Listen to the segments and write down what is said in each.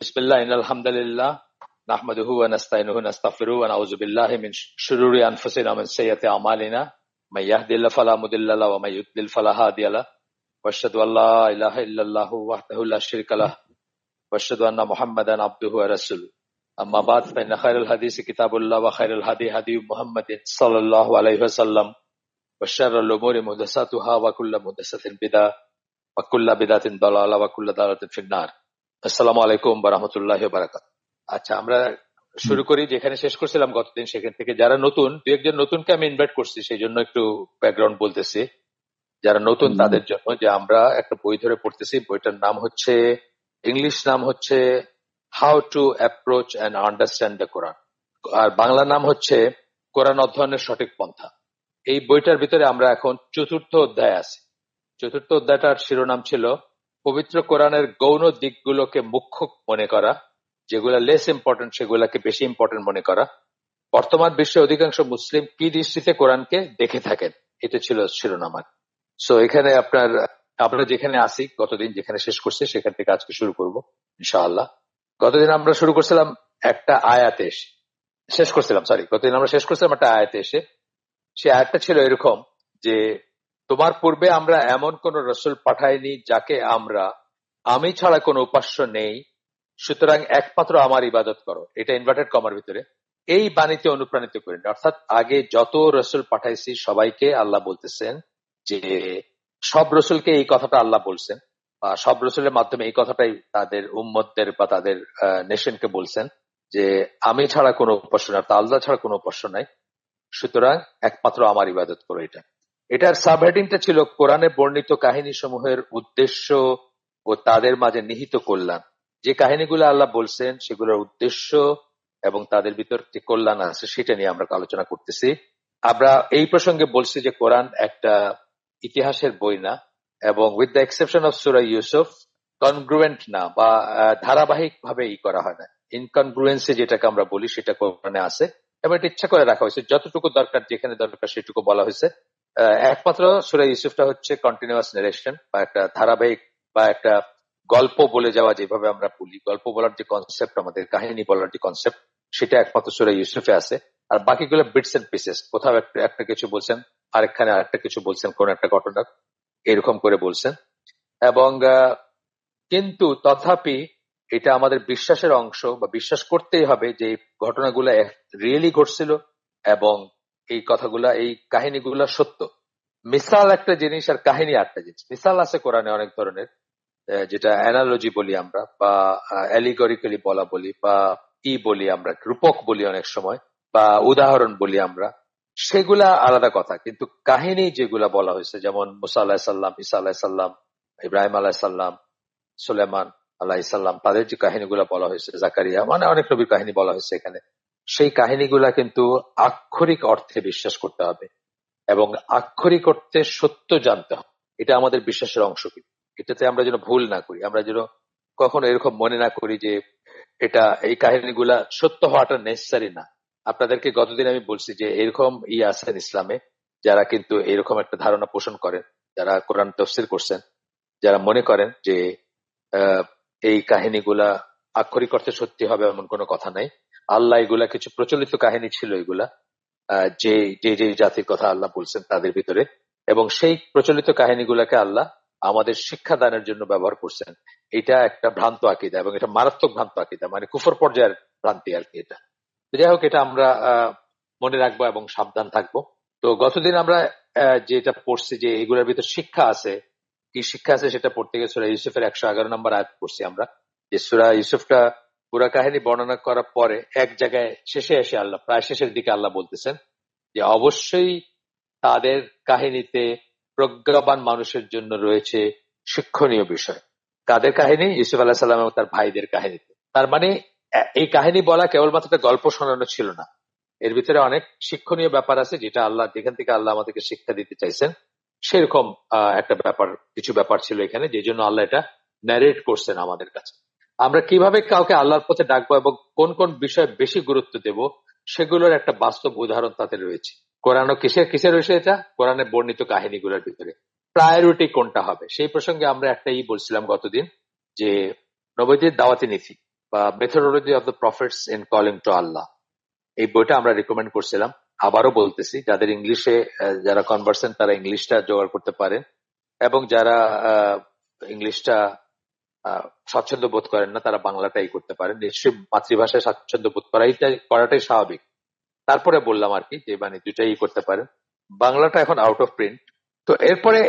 বিসমিল্লাহ ইন্নাল হামদুলিল্লাহ নাহমাদুহু ওয়া নাস্তাইনুহু ওয়া নাস্তাগফিরুহু ওয়া নাউযু বিল্লাহি মিন শুরুরি আনফুসিনা ওয়া মিন সাইয়্যাতি আমালিনা মান ইয়াহদিহিল্লাহু ফালা মুদিল্লা লাহু ওয়া মান ইউদ্লিল ফালা হাদিয়া লাহু ওয়া আশহাদু আল্লা ইলাহা ইল্লাল্লাহু ওয়াহদাহু লা শারীকা লাহু ওয়া আশহাদু আন্না মুহাম্মাদান আবদুহু ওয়া রাসূলুহু আম্মা বা'দ ফা ইন্না খায়রাল হাদিসি কিতাবুল্লাহ ওয়া খায়রাল হাদি হাদিয়ু মুহাম্মাদিন সাল্লাল্লাহু আলাইহি ওয়াসাল্লাম ওয়া শাররাল উমুরি মুহদাসাতুহা ওয়া কুল্লু মুহদাসাতিন বিদআহ ওয়া কুল্লু বিদআতিন দালালাহ ওয়া কুল্লু দালালাতিন ফিন-নার। আসসালামু আলাইকুম ওয়া রাহমাতুল্লাহি ওয়া বারাকাতুহু। আচ্ছা, আমরা শুরু করি যেখানে শেষ করছিলাম গতদিন, সেখান থেকে। যারা নতুন, দু একজন নতুনকে আমি ইনভাইট করছি, সেই জন্য একটু ব্যাকগ্রাউন্ড বলতেছি। যারা নতুন তাদের জন্য, যে আমরা একটা বই ধরে পড়তেছি, বইটার নাম হচ্ছে, ইংলিশ নাম হচ্ছে how to approach and understand the Quran, আর বাংলা নাম হচ্ছে কোরআন অধ্যয়নের সঠিক পন্থা। এই বইটার ভিতরে আমরা এখন চতুর্থ অধ্যায় আছি। চতুর্থ অধ্যায়টার শিরোনাম ছিল পবিত্র কোরআনের গৌণ দিকগুলোকে মুখ্য মনে করা, যেগুলা লেস ইম্পর্টেন্ট সেগুলাকে বেশি ইম্পর্টেন্ট মনে করা। বর্তমান বিশ্বে অধিকাংশ মুসলিম কি দৃষ্টিতে কোরআনকে দেখে থাকেন, এটা ছিল শিরোনাম। সো এখানে আমরা যেখানে আসি, গতদিন যেখানে শেষ করছি সেখান থেকে আজকে শুরু করব ইনশাআল্লাহ। গতদিন আমরা শুরু করছিলাম একটা আয়াতে এসে, গতদিন আমরা শেষ করছিলাম একটা আয়াতে এসে। সে আয়াতটা ছিল এরকম যে, তোমার পূর্বে আমরা এমন কোন রসুল পাঠাইনি যাকে আমি ছাড়া কোনো উপাস্য নেই, সুতরাং একমাত্র আমার ইবাদত করো। এটা ইনভার্টেড কমার ভিতরে। এই বাণীতে অনুপ্রাণিত করেন, অর্থাৎ আগে যত রসুল পাঠাইছি সবাইকে আল্লাহ বলতেছেন যে, সব রসুলকে এই কথাটা আল্লাহ বলছেন, বা সব রসুলের মাধ্যমে এই কথাটাই তাদের উম্মতদের বা তাদের নেশনকে বলছেন যে, আমি ছাড়া কোনো উপাস্য নাই, আল্লাহ ছাড়া কোনো উপাস্য নাই, সুতরাং একমাত্র আমার ইবাদত করো। এটার সাবহেডিংটা ছিল কোরআনে বর্ণিত কাহিনী সমূহের উদ্দেশ্য ও তাদের মাঝে নিহিত কল্যাণ। যে কাহিনীগুলো আল্লাহ বলছেন সেগুলোর উদ্দেশ্য এবং তাদের ভিতর যে কল্যাণ আছে সেটা নিয়ে আমরা আলোচনা করতেছি। আমরা এই প্রসঙ্গে বলছি যে কোরআন একটা ইতিহাসের বই না, এবং with the exception of Surah Yusuf congruent না, বা ধারাবাহিক ভাবে করা হয় না। ইনকনগ্রুয়েন্সি যেটাকে আমরা বলি সেটা কোরআনে আছে, এবং এটা ইচ্ছা করে রাখা হয়েছে। যতটুকু দরকার, যেখানে দরকার সেটুকু বলা হয়েছে। একমাত্র সূরা ইউসুফটা হচ্ছে কন্টিনিউয়াস নারেশন, বা একটা ধারাবাহিক, বা একটা গল্প বলে যাওয়া, যেভাবে আমরা বলি গল্প বলার যে কনসেপ্ট, আমাদের কাহিনী বলার যে কনসেপ্ট, সেটা একমাত্র সূরা ইউসুফে আছে। আর বাকিগুলো বিটস এন্ড পিসেস, কোথাও একটা কিছু বলছেন, আরেকখানে আরেকটা কিছু বলছেন, কোন একটা ঘটনা এরকম করে বলছেন। এবং কিন্তু তথাপি এটা আমাদের বিশ্বাসের অংশ, বা বিশ্বাস করতেই হবে যে এই ঘটনাগুলো রিয়েলি ঘটছিল, এবং এই কথাগুলা, এই কাহিনীগুলা সত্য। মিসাল একটা জিনিস আর কাহিনী একটা জিনিস। মিসাল আছে কোরআনে অনেক ধরনের, যেটা অ্যানালজি বলি আমরা, বা অ্যালিগরিক্যালি বলি, বা বলি আমরা, রূপক বলি অনেক সময়, বা উদাহরণ বলি আমরা, সেগুলা আলাদা কথা। কিন্তু কাহিনী যেগুলা বলা হয়েছে, যেমন মুসা আলাহিসাল্লাম, ঈসা আলাহিসাল্লাম, ইব্রাহিম আলাহিসাল্লাম, সুলেমান আলাহিসাল্লাম, তাদের যে কাহিনীগুলা বলা হয়েছে, জাকারিয়া, মানে অনেক নবীর কাহিনী বলা হয়েছে এখানে, সেই কাহিনীগুলা কিন্তু আক্ষরিক অর্থে বিশ্বাস করতে হবে, এবং আক্ষরিক অর্থে সত্য জানতে হবে। এটা আমাদের বিশ্বাসের অংশ। কিন্তু এটাতে আমরা যেন ভুল না করি, আমরা যেন কখনো এরকম মনে না করি যে এই কাহিনীগুলা সত্য হওয়াটা নেসেসারি না। আপনাদেরকে গতদিন আমি বলছি যে এরকম আছেন ইসলামে, যারা কিন্তু এরকম একটা ধারণা পোষণ করেন, যারা কোরআন তাফসীর করছেন, যারা মনে করেন যে এই কাহিনীগুলা আক্ষরিক অর্থে সত্যি হবে এমন কোনো কথা নাই। আল্লাহ এগুলা কিছু প্রচলিত কাহিনী ছিল, এগুলা যে যে জাতির কথা আল্লাহ বলছেন তাদের ভিতরে, এবং সেই প্রচলিত কাহিনীগুলাকে আল্লাহ আমাদের শিক্ষাদানের জন্য ব্যবহার করছেন। এটা একটা ভ্রান্ত আকীদা, এবং এটা মারাত্মক ভ্রান্ত আকীদা, মানে কুফর পর্যায়ের ভ্রান্তি আর কি এটা। যাই হোক, এটা আমরা মনে রাখবো এবং সাবধান থাকবো। তো গতদিন আমরা যেটা পড়ছি যে এগুলোর ভিতর শিক্ষা আছে, কি শিক্ষা আছে সেটা পড়তে গিয়ে সূরা ইউসুফের 111 নম্বর আয়াত পড়ছি আমরা, যে সূরা ইউসুফটা পুরা কাহিনী বর্ণনা করার পরে এক জায়গায় শেষে এসে আল্লাহ, প্রায় শেষের দিকে আল্লাহ বলতেছেন যে অবশ্যই তাদের কাহিনীতে প্রজ্ঞাবান মানুষের জন্য রয়েছে শিক্ষণীয় বিষয়। কাদের কাহিনী? ইউসুফ আলাইহিস সালাম এবং তার ভাইদের কাহিনীতে। তার মানে এই কাহিনী বলা কেবলমাত্র একটা গল্প শোনানো ছিল না, এর ভিতরে অনেক শিক্ষণীয় ব্যাপার আছে, যেটা আল্লাহ, যেখান থেকে আল্লাহ আমাদেরকে শিক্ষা দিতে চাইছেন, সেরকম একটা ব্যাপার, কিছু ব্যাপার ছিল এখানে, যে জন্য আল্লাহ এটা ন্যারেট করছেন আমাদের কাছে। আমরা কিভাবে কাউকে আল্লাহর পথে ডাকবো এবং কোন কোন বিষয়ে বেশি গুরুত্ব দেব, সেগুলোর একটা বাস্তব উদাহরণ তাতে রয়েছে। কোরআন কিসে রয়েছে? এটা কোরআনে বর্ণিত কাহিনীগুলোর ভিতরে প্রায়োরিটি কোনটা হবে, সেই প্রসঙ্গে আমরা একটা বলছিলাম গতদিন, যে নবীদের দাওয়াতি নীতি বা methodology of the prophets in calling to Allah, এই বইটা আমরা রিকমেন্ড করছিলাম। আবারও বলতেছি, যাদের ইংলিশে যারা কনভার্সেন্ট তারা ইংলিশটা জোগাড় করতে পারেন, এবং যারা ইংলিশটা স্বাচ্ছন্দ্য বোধ করেন না তারা বাংলাটাই করতে পারেন। নিশ্চয়ই মাতৃভাষায় স্বাচ্ছন্দ্য বোধ করাটাই স্বাভাবিক। তারপরে বললাম আর কি যে মানে দুটাই করতে পারেন। বাংলাটা এখন আউট অফ প্রিন্ট। তো এরপরে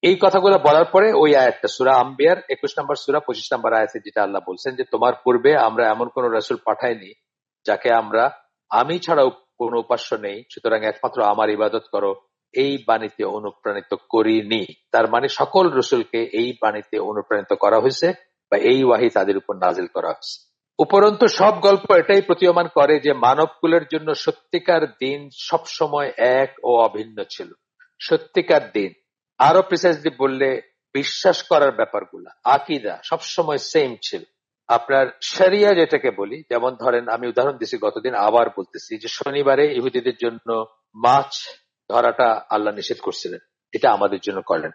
এই কথাগুলো বলার পরে ওই আয়াতটা সূরা আম্বিয়ার 21 নম্বর সূরা 25 নম্বর আয়াতে যেটা আল্লাহ বলছেন যে তোমার পূর্বে আমরা এমন কোন রাসূল পাঠাইনি যাকে আমরা আমি ছাড়াও কোন উপাস্য নেই, সুতরাং একমাত্র আমার ইবাদত করো, এই বাণীতে অনুপ্রাণিত করিনি। তার মানে সকল রসুলকে এই বাণীতে অনুপ্রাণিত করা হয়েছে বা এই ওয়াহি তাদের উপর নাজিল করা হয়েছে। উপরন্তু সব গল্প এটাই প্রতীয়মান করে যে মানবকুলের জন্য সত্যিকার দিন সবসময় এক ও অভিন্ন ছিল। সত্যিকার দিন, আরো প্রিসাইজলি বললে বিশ্বাস করার ব্যাপারগুলা, আকিদা সবসময় সেম ছিল। আপনার শরিয়া যেটাকে বলি, যেমন ধরেন আমি উদাহরণ দিছি গতদিন, আবার বলতেছি যে শনিবারে ইহুদিদের জন্য মাছ ধরাটা আল্লাহ নিষেধ করছিলেন, এটা আমাদের জন্য করেন।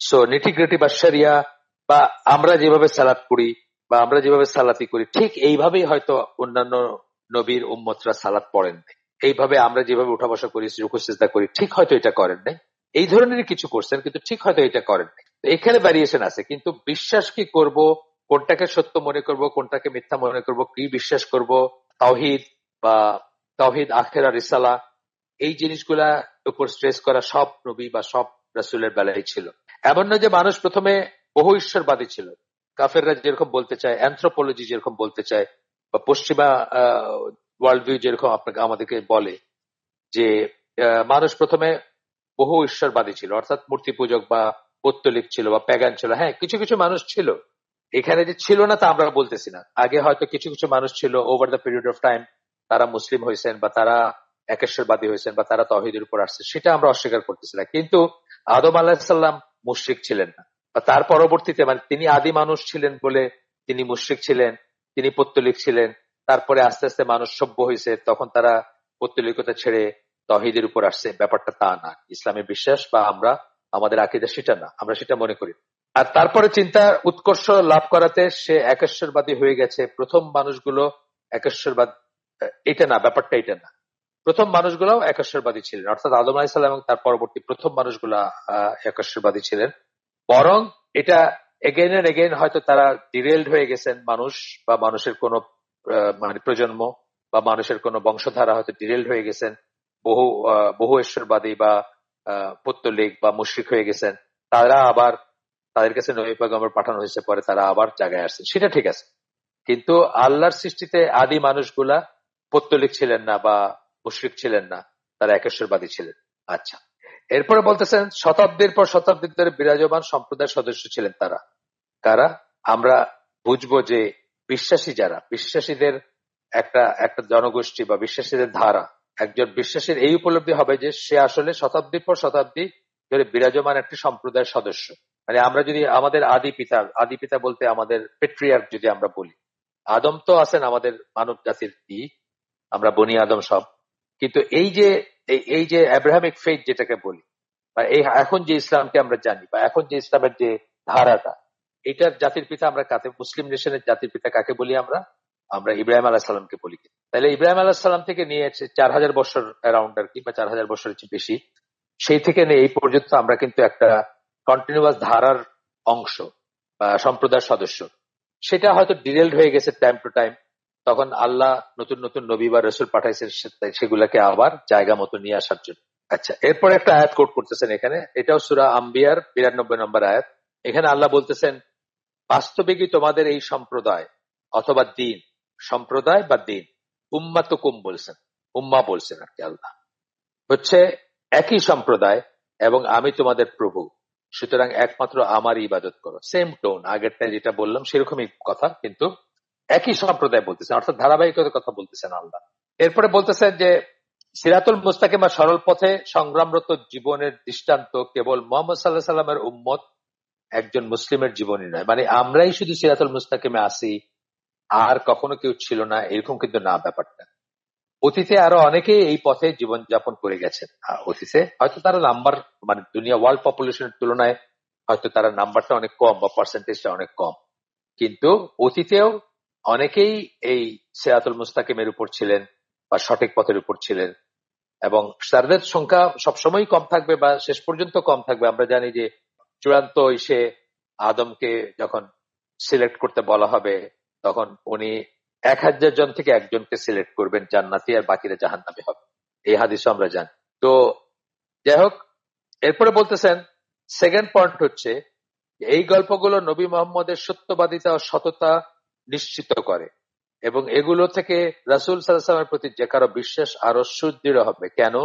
সো নিটিগ্রিটি বা শরিয়া বা আমরা যেভাবে সালাত পড়ি বা আমরা যেভাবে সালাতি করি ঠিক এইভাবেই হয়তো অন্যান্য নবীর উম্মতরা সালাত পড়েন নাই। এইভাবে আমরা যেভাবে উঠা বসা করি, রুকু সিজদা করি, ঠিক হয়তো এটা করেন নাই। এই ধরনের কিছু করছেন কিন্তু ঠিক হয়তো এটা করেন নাই। এখানে ভ্যারিয়েশন আছে, কিন্তু বিশ্বাস কি করব, কোনটাকে সত্য মনে করব, কোনটাকে মিথ্যা মনে করব, কি বিশ্বাস করব, তাওহীদ বা তাওহীদ আখিরা রিসালা, এই জিনিসগুলা উপর স্ট্রেস করা সব নবী বা সব রাসূলের বেলায় ছিল। এমন নয় যে মানুষ প্রথমে বহু ঈশ্বরবাদী ছিল। কাফেররা যেরকম বলতে চায়, অ্যানথ্রোপোলজি যেরকম বলতে চায়, বা পশ্চিমা ওয়ার্ল্ড ভিউ যেরকম আপনাকে আমাদেরকে বলে যে মানুষ প্রথমে বহু ঈশ্বরবাদী ছিল, অর্থাৎ মূর্তি পূজক বা পৌত্তলিক ছিল বা প্যাগান ছিল। হ্যাঁ, কিছু কিছু মানুষ ছিল, এখানে যে ছিল না তা আমরা বলতেছি না। আগে হয়তো কিছু কিছু মানুষ ছিল, over the period of time তারা মুসলিম হয়েছেন বা তারা একেশ্বরবাদী হয়েছেন বা তারা তাওহীদের উপর আসছে, সেটা আমরা অস্বীকার করতেছি না। কিন্তু আদম আলাহিসাল্লাম মুশরিক ছিলেন না, বা তার পরবর্তীতে মানে তিনি আদি মানুষ ছিলেন বলে তিনি মুশরিক ছিলেন, তিনি পৌত্তলিক ছিলেন। তারপরে আস্তে আস্তে মানুষ সভ্য হয়েছে, তখন তারা পৌত্তলিকতা ছেড়ে তাওহীদের উপর আসছে। ব্যাপারটা তা না, ইসলামে বিশ্বাস বা আমরা আমাদের আকীদা সেটা না, আমরা সেটা মনে করি। আর তারপরে চিন্তার উৎকর্ষ লাভ করাতে সে একেশ্বরবাদী হয়ে গেছে। প্রথম মানুষগুলো একেশ্বরবাদ, এটা না, ব্যাপারটা এটা না। প্রথম মানুষগুলাও একেশ্বরবাদী ছিলেন, অর্থাৎ আদম আলাইহিস সালাম এবং তার পরবর্তী প্রথম মানুষগুলা একেশ্বরবাদী ছিলেন। বরং এটা এগেইন এন্ড এগেইন হয়তো তারা ডিরেলড হয়ে গেছেন, মানুষ বা মানুষের কোন মানে প্রজন্ম বা মানুষের কোন বংশধারা হয়তো ডিরেলড হয়ে গেছেন, বহু ঈশ্বরবাদী বা পৌত্তলিক বা মুশরিক হয়ে গেছেন। তারা আবার তাদের কাছে নবী পয়গম্বর পাঠানো হয়েছে, পরে তারা আবার জায়গায় আসছে, সেটা ঠিক আছে। কিন্তু আল্লাহর সৃষ্টিতে আদি মানুষগুলা পৌত্তলিক ছিলেন না বা মুশরিক ছিলেন না, তারা একেশ্বরবাদী ছিলেন। আচ্ছা, এরপরে বলতেছেন শতাব্দীর পর শতাব্দী ধরে বিরাজমান সম্প্রদায়ের সদস্য ছিলেন তারা। কারা? আমরা বুঝবো যে বিশ্বাসী যারা, বিশ্বাসীদের একটা একটা জনগোষ্ঠী বা বিশ্বাসীদের ধারা, একজন বিশ্বাসীর এই উপলব্ধি হবে যে সে আসলে শতাব্দীর পর শতাব্দী ধরে বিরাজমান একটি সম্প্রদায়ের সদস্য। মানে আমরা যদি আমাদের আদি পিতা বলতে আমাদের পেট্রিয়ার্ক যদি আমরা বলি, আদম তো আছেন আমাদের মানব জাতির আমরা বনি আদম সব। কিন্তু এই যে আব্রাহামিক ফেথ যেটাকে বলি, বা এই এখন যে ইসলামকে আমরা জানি বা এখন যে ইসলামের যে ধারাটা, এটার জাতির পিতা আমরা কাকে, মুসলিম নেশনের জাতির পিতা কাকে বলি? আমরা আমরা ইব্রাহিম আলাহ সাল্লামকে বলি। তাহলে ইব্রাহিম আলাহ সাল্লাম থেকে নিয়ে 4000 বছর অ্যারাউন্ড আর কি, বা 4000 বছরের চেয়ে বেশি, সেই থেকে নিয়ে এই পর্যন্ত আমরা কিন্তু একটা কন্টিনিউয়াস ধারার অংশ বা সম্প্রদায়ের সদস্য। সেটা হয়তো ডিরেলড হয়ে গেছে টাইম টু টাইম, তখন আল্লাহ নতুন নতুন নবী বা রসুল পাঠাইছেন সেগুলাকে আবার জায়গা মতো নিয়ে আসার জন্য। আচ্ছা, এরপরে একটা আয়াত কোট করতেছেন এখানে, এটাও সূরা আম্বিয়ার 92 নম্বর আয়াত। এখানে আল্লাহ বলতেছেন বাস্তবিকই তোমাদের এই সম্প্রদায় অথবা দিন, সম্প্রদায় বা দিন, উম্মাতুকুম বলছেন, উম্মা বলছেন আর কি, আল্লাহ হচ্ছে একই সম্প্রদায় এবং আমি তোমাদের প্রভু, সুতরাং একমাত্র আমার ইবাদত করো। সেম টোন, আগেরটা যেটা বললাম সেরকমই কথা, কিন্তু একই সম্প্রদায় বলতেছেন, অর্থাৎ ধারাবাহিকতার কথা বলতেছেন আল্লাহ। এরপরে বলতেছেন যে সিরাতুল মুস্তাকিম বা সরল পথে সংগ্রামরত জীবনের দৃষ্টান্ত কেবল মুহাম্মদ সাল্লাল্লাহু আলাইহি সাল্লামের উম্মত, একজন মুসলিমের জীবনই নয়। মানে আমরাই শুধু সিরাতুল মুস্তাকিমে আসি, আর কখনো কেউ ছিল না, এরকম কিন্তু না ব্যাপারটা। অতীতে আরো অনেকেই এই পথে জীবন যাপন করে গেছেন। অতীতে হয়তো তারা নাম্বার, মানে দুনিয়া ওয়ার্ল্ড পপুলেশনের তুলনায় হয়তো তারা নাম্বারটা অনেক কম বা পার্সেন্টেজটা অনেক কম, কিন্তু অতীতেও অনেকেই এই সিরাতুল মুস্তাকিমের উপর ছিলেন বা সঠিক পথের উপর ছিলেন, এবং তাদের সংখ্যা সবসময় কম থাকবে বা শেষ পর্যন্ত কম থাকবে। আমরা জানি যে চূড়ান্ত এসে আদমকে যখন সিলেক্ট করতে বলা হবে, তখন উনি 1000 জন থেকে একজনকে সিলেক্ট করবেন জান্নাতি, আর বাকিরা জাহান্নামী হবে। এই হাদিসও আমরা জানি। তো যাই হোক, এরপরে বলতেছেন সেকেন্ড পয়েন্ট হচ্ছে এই গল্পগুলো নবী মোহাম্মদের সত্যবাদিতা ও সততা নিশ্চিত করে, এবং এগুলো থেকে রাসূল সাল্লাল্লাহু আলাইহি ওয়াসাল্লামের প্রতি যে কারো বিশ্বাস আরো সুদৃঢ় হবে। কেন?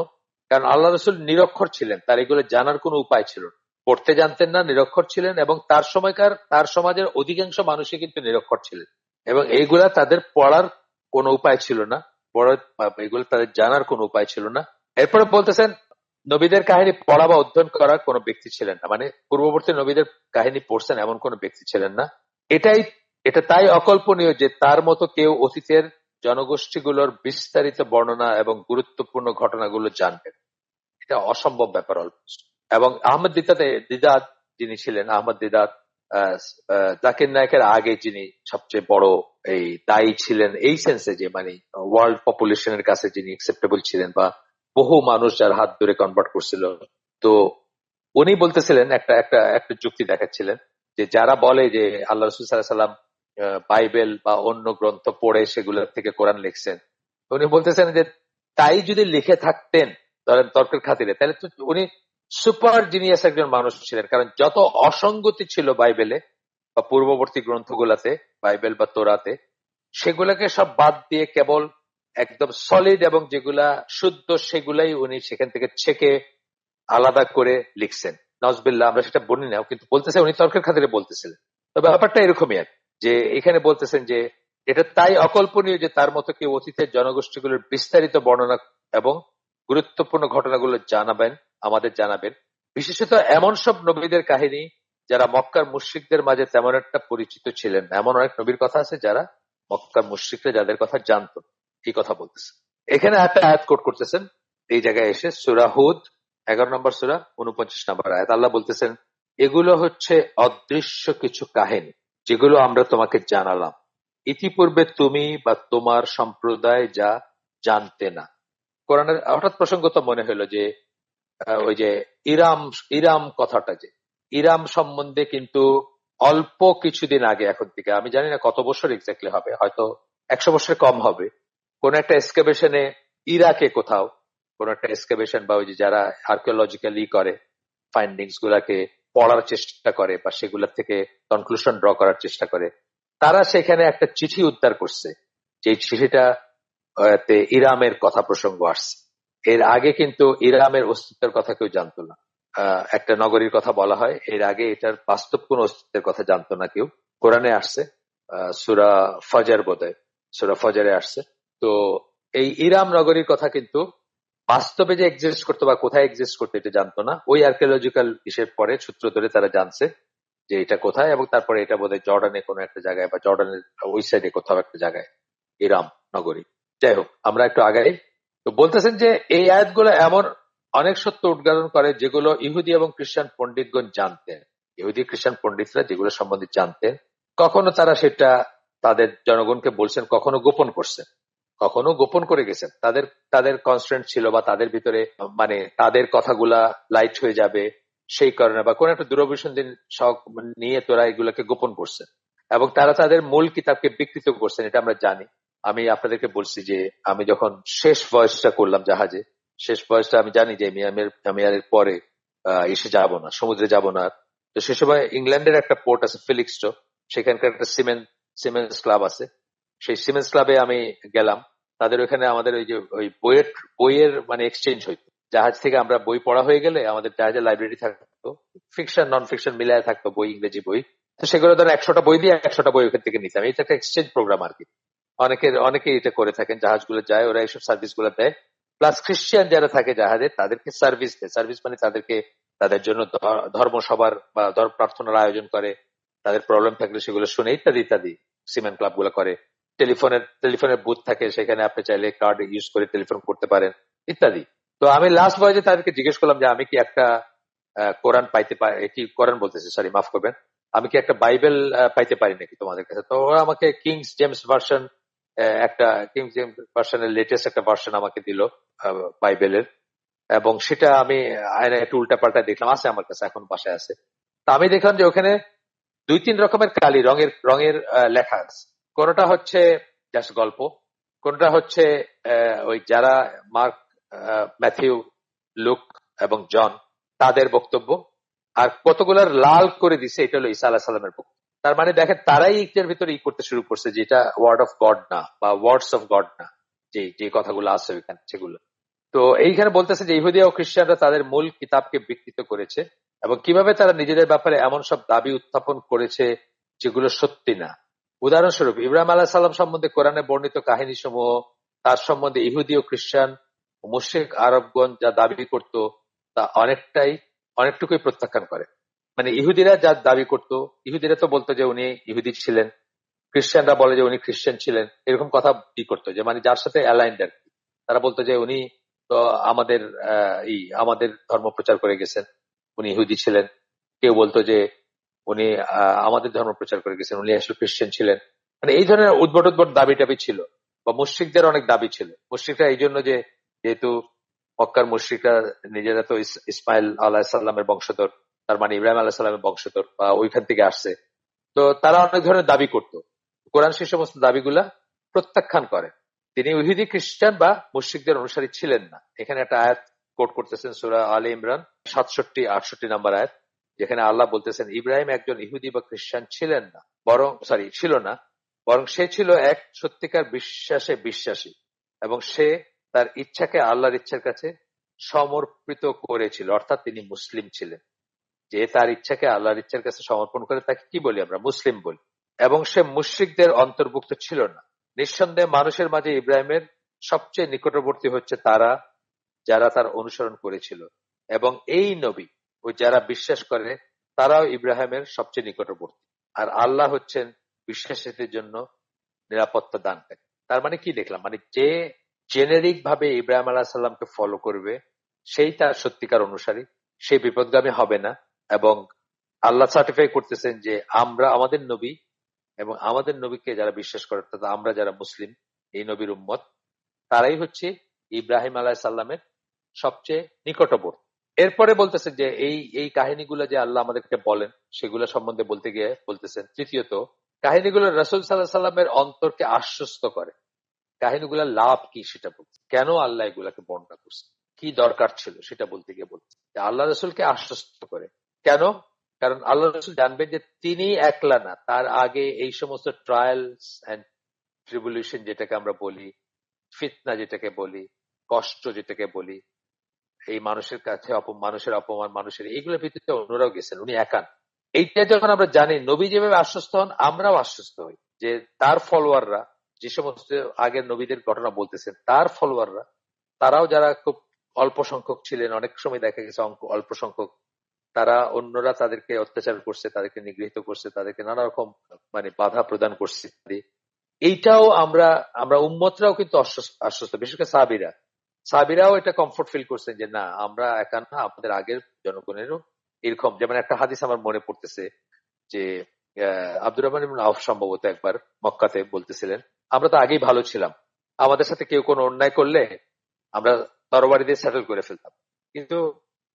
কারণ আল্লাহ রাসূল নিরক্ষর ছিলেন, তার এগুলো জানার কোনো উপায় ছিল না, পড়তে জানতেন না, নিরক্ষর ছিলেন, এবং তার সমাজের অধিকাংশ মানুষই কিন্তু নিরক্ষর ছিলেন, এবং এইগুলা তাদের পড়ার কোনো উপায় ছিল না, এগুলো তাদের জানার কোনো উপায় ছিল না। এরপরে বলতেছেন নবীদের কাহিনী পড়া বা অধ্যয়ন করার কোনো ব্যক্তি ছিলেন না, মানে পূর্ববর্তী নবীদের কাহিনী পড়ছেন এমন কোনো ব্যক্তি ছিলেন না। এটা তাই অকল্পনীয় যে তার মতো কেউ অতীতের জনগোষ্ঠীগুলোর বিস্তারিত বর্ণনা এবং গুরুত্বপূর্ণ ঘটনাগুলো জানবেন। এটা অসম্ভব ব্যাপার অলমোস্ট। এবং আহমদ দিদাত যিনি ছিলেন, আহমদ দিদাত জাকির নায়কের আগে যিনি সবচেয়ে বড় এই দায়ী ছিলেন, এই সেন্সে যে মানে ওয়ার্ল্ড পপুলেশনের কাছে যিনি অ্যাকসেপ্টেবল ছিলেন, বা বহু মানুষ যার হাত ধরে কনভার্ট করছিল। তো উনি বলতেছিলেন, একটা একটা একটা যুক্তি দেখাচ্ছিলেন যে যারা বলে যে আল্লাহ রসুল সাল্লাল্লাহু আলাইহি সাল্লাম বাইবেল বা অন্য গ্রন্থ পড়ে সেগুলো থেকে কোরআন লিখছেন, উনি বলতেছেন যে তাই যদি লিখে থাকতেন ধরেন তর্কের খাতিরে, তাহলে তো উনি সুপার জিনিয়াস একজন মানুষ ছিলেন। কারণ যত অসঙ্গতি ছিল বাইবেলে বা পূর্ববর্তী গ্রন্থগুলাতে, বাইবেল বা তোরাতে, সেগুলাকে সব বাদ দিয়ে কেবল একদম সলিড এবং যেগুলা শুদ্ধ সেগুলাই উনি সেখান থেকে ছেকে আলাদা করে লিখছেন। নজবিল্লাহ, আমরা সেটা বলি না, কিন্তু বলতেছে উনি তর্কের খাতিরে বলতেছিলেন। তো ব্যাপারটা এরকমই আর, যে এখানে বলতেছেন যে এটা তাই অকল্পনীয় যে তার মতো কেউ অতীতের জনগোষ্ঠীগুলোর বিস্তারিত বর্ণনা এবং গুরুত্বপূর্ণ ঘটনাগুলো আমাদের জানাবেন, বিশেষত এমন সব নবীদের কাহিনী যারা মক্কার মুশরিকদের মাঝে তেমন একটা পরিচিত ছিলেন না। এমন অনেক নবীর কথা আছে যারা মক্কার মুশরিকরা যাদের কথা জানতো, এই কথা বলতেছে। এখানে একটা আয়াত কোট করতেছেন এই জায়গায় এসে, সূরা হুদ 11 নম্বর সূরা 49 নম্বর আয়াত। আল্লাহ বলতেছেন এগুলো হচ্ছে অদৃশ্য কিছু কাহিনী যেগুলো আমরা তোমাকে জানালাম, ইতিপূর্বে তুমি বা তোমার সম্প্রদায় যা জানতে না। কোরআনের হঠাৎ প্রসঙ্গত মনে হলো যে ওই যে ইরাম ইরাম কথাটা, যে ইরাম সম্বন্ধে কিন্তু অল্প কিছুদিন আগে, এখন থেকে আমি জানি না কত বছর এক্স্যাক্টলি হবে, হয়তো 100 বছর কম হবে, কোন একটা এক্সকাভেশনে ইরাকে কোথাও কোন একটা এক্সকাভেশন বা ওই যে যারা আর্কিওলজিক্যালি করে ফাইন্ডিংস গুলাকে পড়ার চেষ্টা করে বা সেগুলা থেকে কনক্লুশন ড্র করার চেষ্টা করে, তারা সেখানে একটা চিঠি উদ্ধার করছে, যে চিঠিটা তে ইরামের কথা প্রসঙ্গ আসছে। এর আগে কিন্তু ইরামের অস্তিত্বের কথা কেউ জানতো না। একটা নগরীর কথা বলা হয়, এর আগে এটার বাস্তব কোন অস্তিত্বের কথা জানতো না কেউ। কোরআনে আসছে, সূরা ফজর বোধহয়, সূরা ফজরে আসছে। তো এই ইরাম নগরীর কথা কিন্তু বাস্তবে যে এক্সিস্ট করতো বা কোথায় এক্সিস্ট করতো এটা জানতো না। ওই আর্কিওলজিক্যাল হিসেব পরে সূত্র ধরে তারা জানছে যে এটা কোথায়, এবং তারপরে এটা বোধহয় জর্ডানে কোনো একটা জায়গায় বা জর্ডানের ওই সাইডে কোথাও একটা জায়গায় ইরাম নগরী। যাই হোক, আমরা একটু আগাই। তো বলতেছেন যে এই আয়াতগুলো এমন অনেক সত্য উদ্ঘাটন করে যেগুলো ইহুদি এবং খ্রিস্টান পণ্ডিতগণ জানতেন। ইহুদি খ্রিস্টান পণ্ডিতরা যেগুলো সম্বন্ধে জানতেন, কখনো তারা সেটা তাদের জনগণকে বলছেন, কখনো গোপন করছেন, কখনো গোপন করে গেছেন। তাদের তাদের কনস্ট্রেন্ট ছিল বা তাদের ভিতরে মানে তাদের কথাগুলা লাইট হয়ে যাবে সেই কারণে, বা কোন একটা দূরভিসন্ধি নিয়ে তোরা এগুলোকে গোপন করছেন, এবং তারা তাদের মূল কিতাবকে বিকৃত করছেন, এটা আমরা জানি। আমি আপনাদেরকে বলছি যে আমি যখন শেষ ভয়েসটা করলাম জাহাজে, শেষ ভয়েসটা আমি জানি যে আমি আর এর পরে এসে যাব না, সমুদ্রে যাব না। তো সে সময় ইংল্যান্ডের একটা পোর্ট আছে ফিলিক্সটো, সেখানকার একটা সিমেন্স ক্লাব আছে, সেই সিমেন্স ক্লাবে আমি গেলাম। তাদের ওখানে আমাদের ওই যে ওই বইয়ের মানে এক্সচেঞ্জ হইতো। জাহাজ থেকে আমরা বই পড়া হয়ে গেলে আমাদের জাহাজের লাইব্রেরি থাকতো, ফিকশন নন ফিকশন মিলায় থাকতো, বই, ইংরেজি বই। তো সেগুলো ধরো 100টা বই দিয়ে 100টা বই ওখান থেকে নিতাম। এটা একটা এক্সচেঞ্জ প্রোগ্রাম আর কি। অনেকেই এটা করে থাকেন, জাহাজগুলো যায়, ওরা এইসব সার্ভিস গুলো দেয়। প্লাস খ্রিস্টান যারা থাকে জাহাজে তাদেরকে সার্ভিস দেয়। সার্ভিস মানে তাদেরকে তাদের জন্য ধর্মসভার বা প্রার্থনার আয়োজন করে, তাদের প্রবলেম থাকলে সেগুলো শুনে, ইত্যাদি ইত্যাদি। সিমেন্ট ক্লাব গুলো করে। টেলিফোনের বুথ থাকে, সেখানে আপনি চাইলে কার্ড ইউজ করে টেলিফোন করতে পারেন, ইত্যাদি। তো আমি লাস্ট বয়সে তাদেরকে জিজ্ঞেস করলাম যে আমি কি একটা কোরআন পাইতে পারি, কি কোরআন বলতেছি, সরি মাফ করবেন, আমি কি একটা বাইবেল পাইতে পারি নাকি তোমাদের কাছে? তো ওরা আমাকে কিংস জেমস ভার্সন, একটা কিংস জেমস ভার্সনের লেটেস্ট একটা ভার্সন আমাকে দিল বাইবেলের। এবং সেটা আমি আয়না একটু উল্টা পাল্টা দেখলাম, আছে আমার কাছে, এখন বাসায় আছে। তা আমি দেখলাম যে ওখানে 2-3 রকমের কালি রঙের রঙের লেখা আছে। কোনটা হচ্ছে জাস্ট গল্প, কোনটা হচ্ছে ওই যারা মার্ক, ম্যাথিউ, লুক এবং জন তাদের বক্তব্য, আর কতগুলার লাল করে দিছে এটা হলো ঈসা আলাইহিস সালামের বক্তব্য। তার মানে দেখেন তারাই এটার ভিতরে করতে শুরু করছে যে এটা ওয়ার্ড অফ গড না, বা ওয়ার্ডস অফ গড না, যে যে কথাগুলো আছে ওইখানে সেগুলো। তো এইখানে বলতেছে যে ইহুদি ও খ্রিস্টানরা তাদের মূল কিতাবকে বিকৃত করেছে, এবং কিভাবে তারা নিজেদের ব্যাপারে এমন সব দাবি উত্থাপন করেছে যেগুলো সত্যি না। উদাহরণস্বরূপ ইব্রাহিম আলাইহিস সালাম সম্বন্ধে কোরআনে বর্ণিত কাহিনী সমূহ, তার সম্বন্ধে ইহুদি ও খ্রিস্টান ও মুশরিক আরবগণ যা দাবি করত তা অনেকটুকুই প্রত্যাখ্যান করে। মানে ইহুদিরা যা দাবি করত, ইহুদিরা তো বলতো যে উনি ইহুদি ছিলেন, খ্রিস্টানরা বলে যে উনি খ্রিস্টান ছিলেন, এরকম কথা কি করতো, যে মানে যার সাথে অ্যালাইন্ড আর কি। তারা বলতো যে উনি তো আমাদের আমাদের ধর্ম প্রচার করে গেছেন, উনি ইহুদি ছিলেন। কেউ বলতো যে উনি আমাদের ধর্ম প্রচার করে গেছেন, উনি আসলে খ্রিস্টান ছিলেন। মানে এই ধরনের উদ্ভট উদ্ভট দাবি টাবি ছিল। বা মুশরিকদের অনেক দাবি ছিল। মুশরিকরা এই জন্য যে, যেহেতু মক্কার মুশরিকরা নিজেরা তো ইসমাইল আলাইহিস সালামের বংশধর, তার মানে ইব্রাহিম আলাইহিস সালামের বংশধর, বা ওইখান থেকে আসছে। তো তারা অনেক ধরনের দাবি করত। কোরআন সেই সমস্ত দাবিগুলা প্রত্যাখ্যান করে। তিনি ইহুদি খ্রিস্টান বা মুশরিকদের অনুসারী ছিলেন না। এখানে একটা আয়াত কোট করতেছেন সূরা আলে ইমরান 67-68 নম্বর আয়াত, যেখানে আল্লাহ বলতেছেন ইব্রাহিম একজন ইহুদি বা খ্রিস্টান ছিলেন না, ছিল না, বরং সে ছিল এক সত্যিকার বিশ্বাসে বিশ্বাসী, এবং সে তার ইচ্ছাকে আল্লাহর ইচ্ছার কাছে সমর্পিত করেছিল, অর্থাৎ তিনি মুসলিম ছিলেন। যে তার ইচ্ছাকে আল্লাহর ইচ্ছার কাছে সমর্পণ করে তাকে কি বলি আমরা? মুসলিম বলি। এবং সে মুশরিকদের অন্তর্ভুক্ত ছিল না। নিঃসন্দেহে মানুষের মাঝে ইব্রাহিমের সবচেয়ে নিকটবর্তী হচ্ছে তারা যারা তার অনুসরণ করেছিল, এবং এই নবী ও যারা বিশ্বাস করে তারাও ইব্রাহিমের সবচেয়ে নিকটবর্তী। আর আল্লাহ হচ্ছেন বিশ্বাসীদের জন্য নিরাপত্তা দানকারী। তার মানে কি দেখলাম? মানে যে জেনেরিক ভাবে ইব্রাহিম আলাইহিস সালামকে ফলো করবে সেই তার সত্যিকার অনুসারী, সে বিপদগামী হবে না। এবং আল্লাহ সার্টিফাই করতেছেন যে আমরা আমাদের নবী এবং আমাদের নবীকে যারা বিশ্বাস করে, অর্থাৎ আমরা যারা মুসলিম, এই নবীর উম্মত, তারাই হচ্ছে ইব্রাহিম আলাইহিস সালামের সবচেয়ে নিকটবর্তী। এরপরে বলতেছেন যে এই এই কাহিনীগুলো যে আল্লাহ আমাদেরকে বলেন সেগুলো সম্বন্ধে বলতে গিয়ে বলতেছেন, তৃতীয়ত কাহিনীগুলো রাসূল সাল্লাল্লাহু আলাইহি সাল্লামের অন্তরকে আশ্বস্ত করে। কাহিনীগুলোর লাভ কি সেটা বলছে, কেন আল্লাহ এগুলাকে বর্ণনা করছে, কি দরকার ছিল সেটা বলতে গিয়ে বলছে যে আল্লাহ রাসূলকে আশ্বস্ত করে। কেন? কারণ আল্লাহ রাসূল জানবেন যে তিনি একলা না, তার আগে এই সমস্ত ট্রায়ালস এন্ড ট্রিবুলেশন যেটাকে আমরা বলি, ফিতনা যেটাকে বলি, কষ্ট যেটাকে বলি, এই মানুষের কাছে মানুষের অপমান, মানুষের এইগুলোর ভিত্তিতে অন্যরাও গেছেন, উনি একান। এইটা যখন আমরা জানি, নবী যেভাবে আশ্বস্ত হন আমরাও আশ্বস্ত হই যে তার ফলোয়াররা, যে সমস্ত আগের নবীদের ঘটনা বলতেছেন, তার ফলোয়াররা, তারাও যারা খুব অল্প সংখ্যক ছিলেন, অনেক সময় দেখা গেছে অল্প সংখ্যক, তারা অন্যরা তাদেরকে অত্যাচার করছে, তাদেরকে নিগৃহীত করছে, তাদেরকে নানা রকম মানে বাধা প্রদান করছে। এইটাও আমরা আমরা উম্মতরাও কিন্তু আশ্বস্ত, বিশেষ করে সাহাবীরাও এটা কমফোর্ট ফিল করছেন যে না, আমরা একা না, আমাদের আগের জনগণেরও এরকম। যেমন একটা হাদিস আমার মনে পড়তেছে যে আব্দুর রহমান ইবনে আওফ সম্ভবত একবার মক্কাতে বলতেছিলেন, আমরা তো আগেই ভালো ছিলাম, আমাদের সাথে কেউ কোনো অন্যায় করলে আমরা তরবারি দিয়ে সেটেল করে ফেলতাম। কিন্তু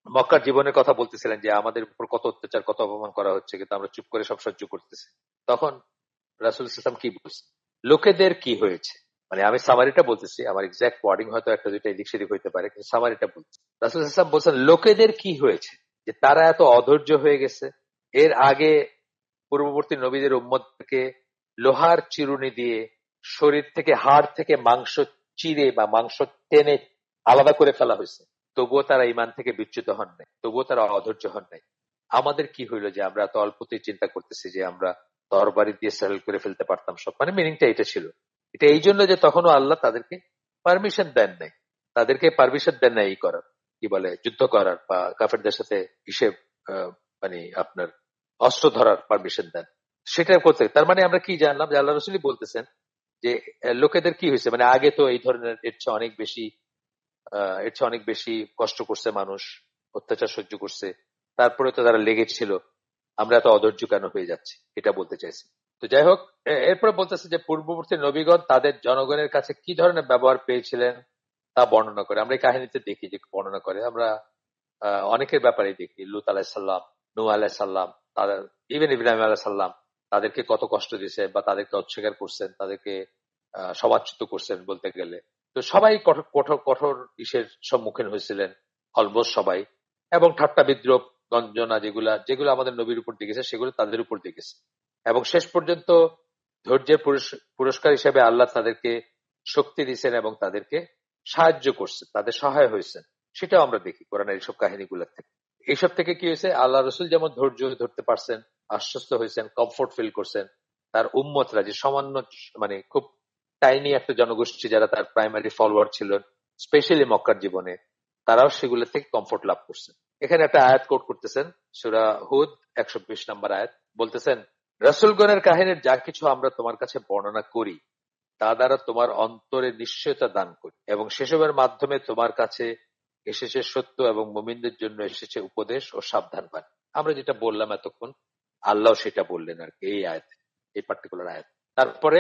মক্কার জীবনের কথা বলতেছিলেন যে আমাদের উপর কত অত্যাচার, কত অপমান করা হচ্ছে, কিন্তু আমরা চুপ করে সব সহ্য করতেছি। তখন রাসূল সাল্লাল্লাহু আলাইহি ওয়াসাল্লাম কি বলছেন? লোকেদের কি হয়েছে? মানে আমি সামারিটা বলতেছি, আমার এক্সাক্ট ওয়ার্ডিং হয়তো একটা দুইটা এদিক সেদিক হইতে পারে, কিন্তু সামারিটা বলছি। রাসূল সাল্লাল্লাহু আলাইহি ওয়াসাল্লাম বলছেন লোকেদের কি হয়েছে, যে তারা এত অধৈর্য হয়ে গেছে। এর আগে পূর্ববর্তী নবীদের উম্মতকে লোহার চিরুনি দিয়ে শরীর থেকে, হাড় থেকে মাংস চিরে বা মাংস টেনে আলাদা করে ফেলা হয়েছে, তবুও তারা ঈমান থেকে বিচ্যুত হন নাই, তবুও তারা অধৈর্য হন নাই। আমাদের কি হইলো যে আমরা এত অল্পতেই চিন্তা করতেছি যে আমরা তরবারি দিয়ে সেটেল করে ফেলতে পারতাম সব? মানে মিনিংটা এটা ছিল। এটা এই জন্য যে তখনও আল্লাহ তাদেরকে পারমিশন দেন নাই, তাদেরকে পারমিশন দেন নাই এই করার, কি বলে, যুদ্ধ করার বা কাফেরদের সাথে হিসেব, মানে আপনার অস্ত্র ধরার পারমিশন দেন, সেটা করতে। তার মানে আমরা কি জানলাম? যে আল্লাহ রসুলই বলতেছেন যে লোকেদের কি হয়েছে, মানে আগে তো এই ধরনের এর চেয়ে অনেক বেশি কষ্ট করছে মানুষ, অত্যাচার সহ্য করছে, তারপরে তো তারা লেগেছিল। আমরা এত অধৈর্য কেন হয়ে যাচ্ছি, এটা বলতে চাইছি। তো যাই হোক, এরপরে বলতেছে যে পূর্ববর্তী নবীগণ তাদের জনগণের কাছে কি ধরনের ব্যবহার পেয়েছিলেন তা বর্ণনা করে। আমরা এই কাহিনীতে দেখি যে বর্ণনা করে, আমরা অনেকের ব্যাপারে দেখি, লুত আলাহিসাল্লাম, নূহ আলাহিসাল্লাম, তাদের ইভেন ইব্রাহিম আলাহিসাল্লাম, তাদেরকে কত কষ্ট দিয়েছে বা তাদেরকে অস্বীকার করছেন, তাদেরকে সমাজচ্যুত করছেন বলতে গেলে। তো সবাই কঠোর কঠোর কঠোর ইসের সম্মুখীন হয়েছিলেন, অলমোস্ট সবাই। এবং ঠাট্টা বিদ্রোহ গঞ্জনা যেগুলা যেগুলো আমাদের নবীর উপর দেখেছে সেগুলো তাদের উপর দেখেছে। এবং শেষ পর্যন্ত ধৈর্যের পুরস্কার হিসেবে আল্লাহ তাদেরকে শক্তি দিয়েছেন এবং তাদেরকে সাহায্য করছেন, তাদের সহায় হয়েছেন। সেটাও আমরা দেখি কোরআনের এইসব কাহিনীগুলো থেকে। এইসব থেকে কি হয়েছে, আল্লাহ রসুল যেমন ধৈর্য ধরতে পারছেন, আশ্বস্ত হয়েছেন, কমফোর্ট ফিল করছেন, তার উম্মতরা যে সামান্য মানে খুব টাইনি একটা জনগোষ্ঠী যারা তার প্রাইমারি ফলোয়ার ছিল, স্পেশালি মক্কার জীবনে, তারাও সেগুলো থেকে কমফোর্ট লাভ করছেন। এখানে একটা আয়াত কোট করতেছেন, সূরা হুদ 120 নম্বর আয়াত, বলতেছেন, রাসূলগণের কাহিনীর যা কিছু আমরা তোমার কাছে বর্ণনা করি তা দ্বারা তোমার অন্তরে নিশ্চয়তা দান করি, এবং সেসবের মাধ্যমে তোমার কাছে এসেছে সত্য এবং মুমিনদের জন্য এসেছে উপদেশ ও সাবধান বাণী। আমরা যেটা বললাম এতক্ষণ, আল্লাহ সেটা বললেন আর কি এই আয়াতে, এই পার্টিকুলার আয়াত। তারপরে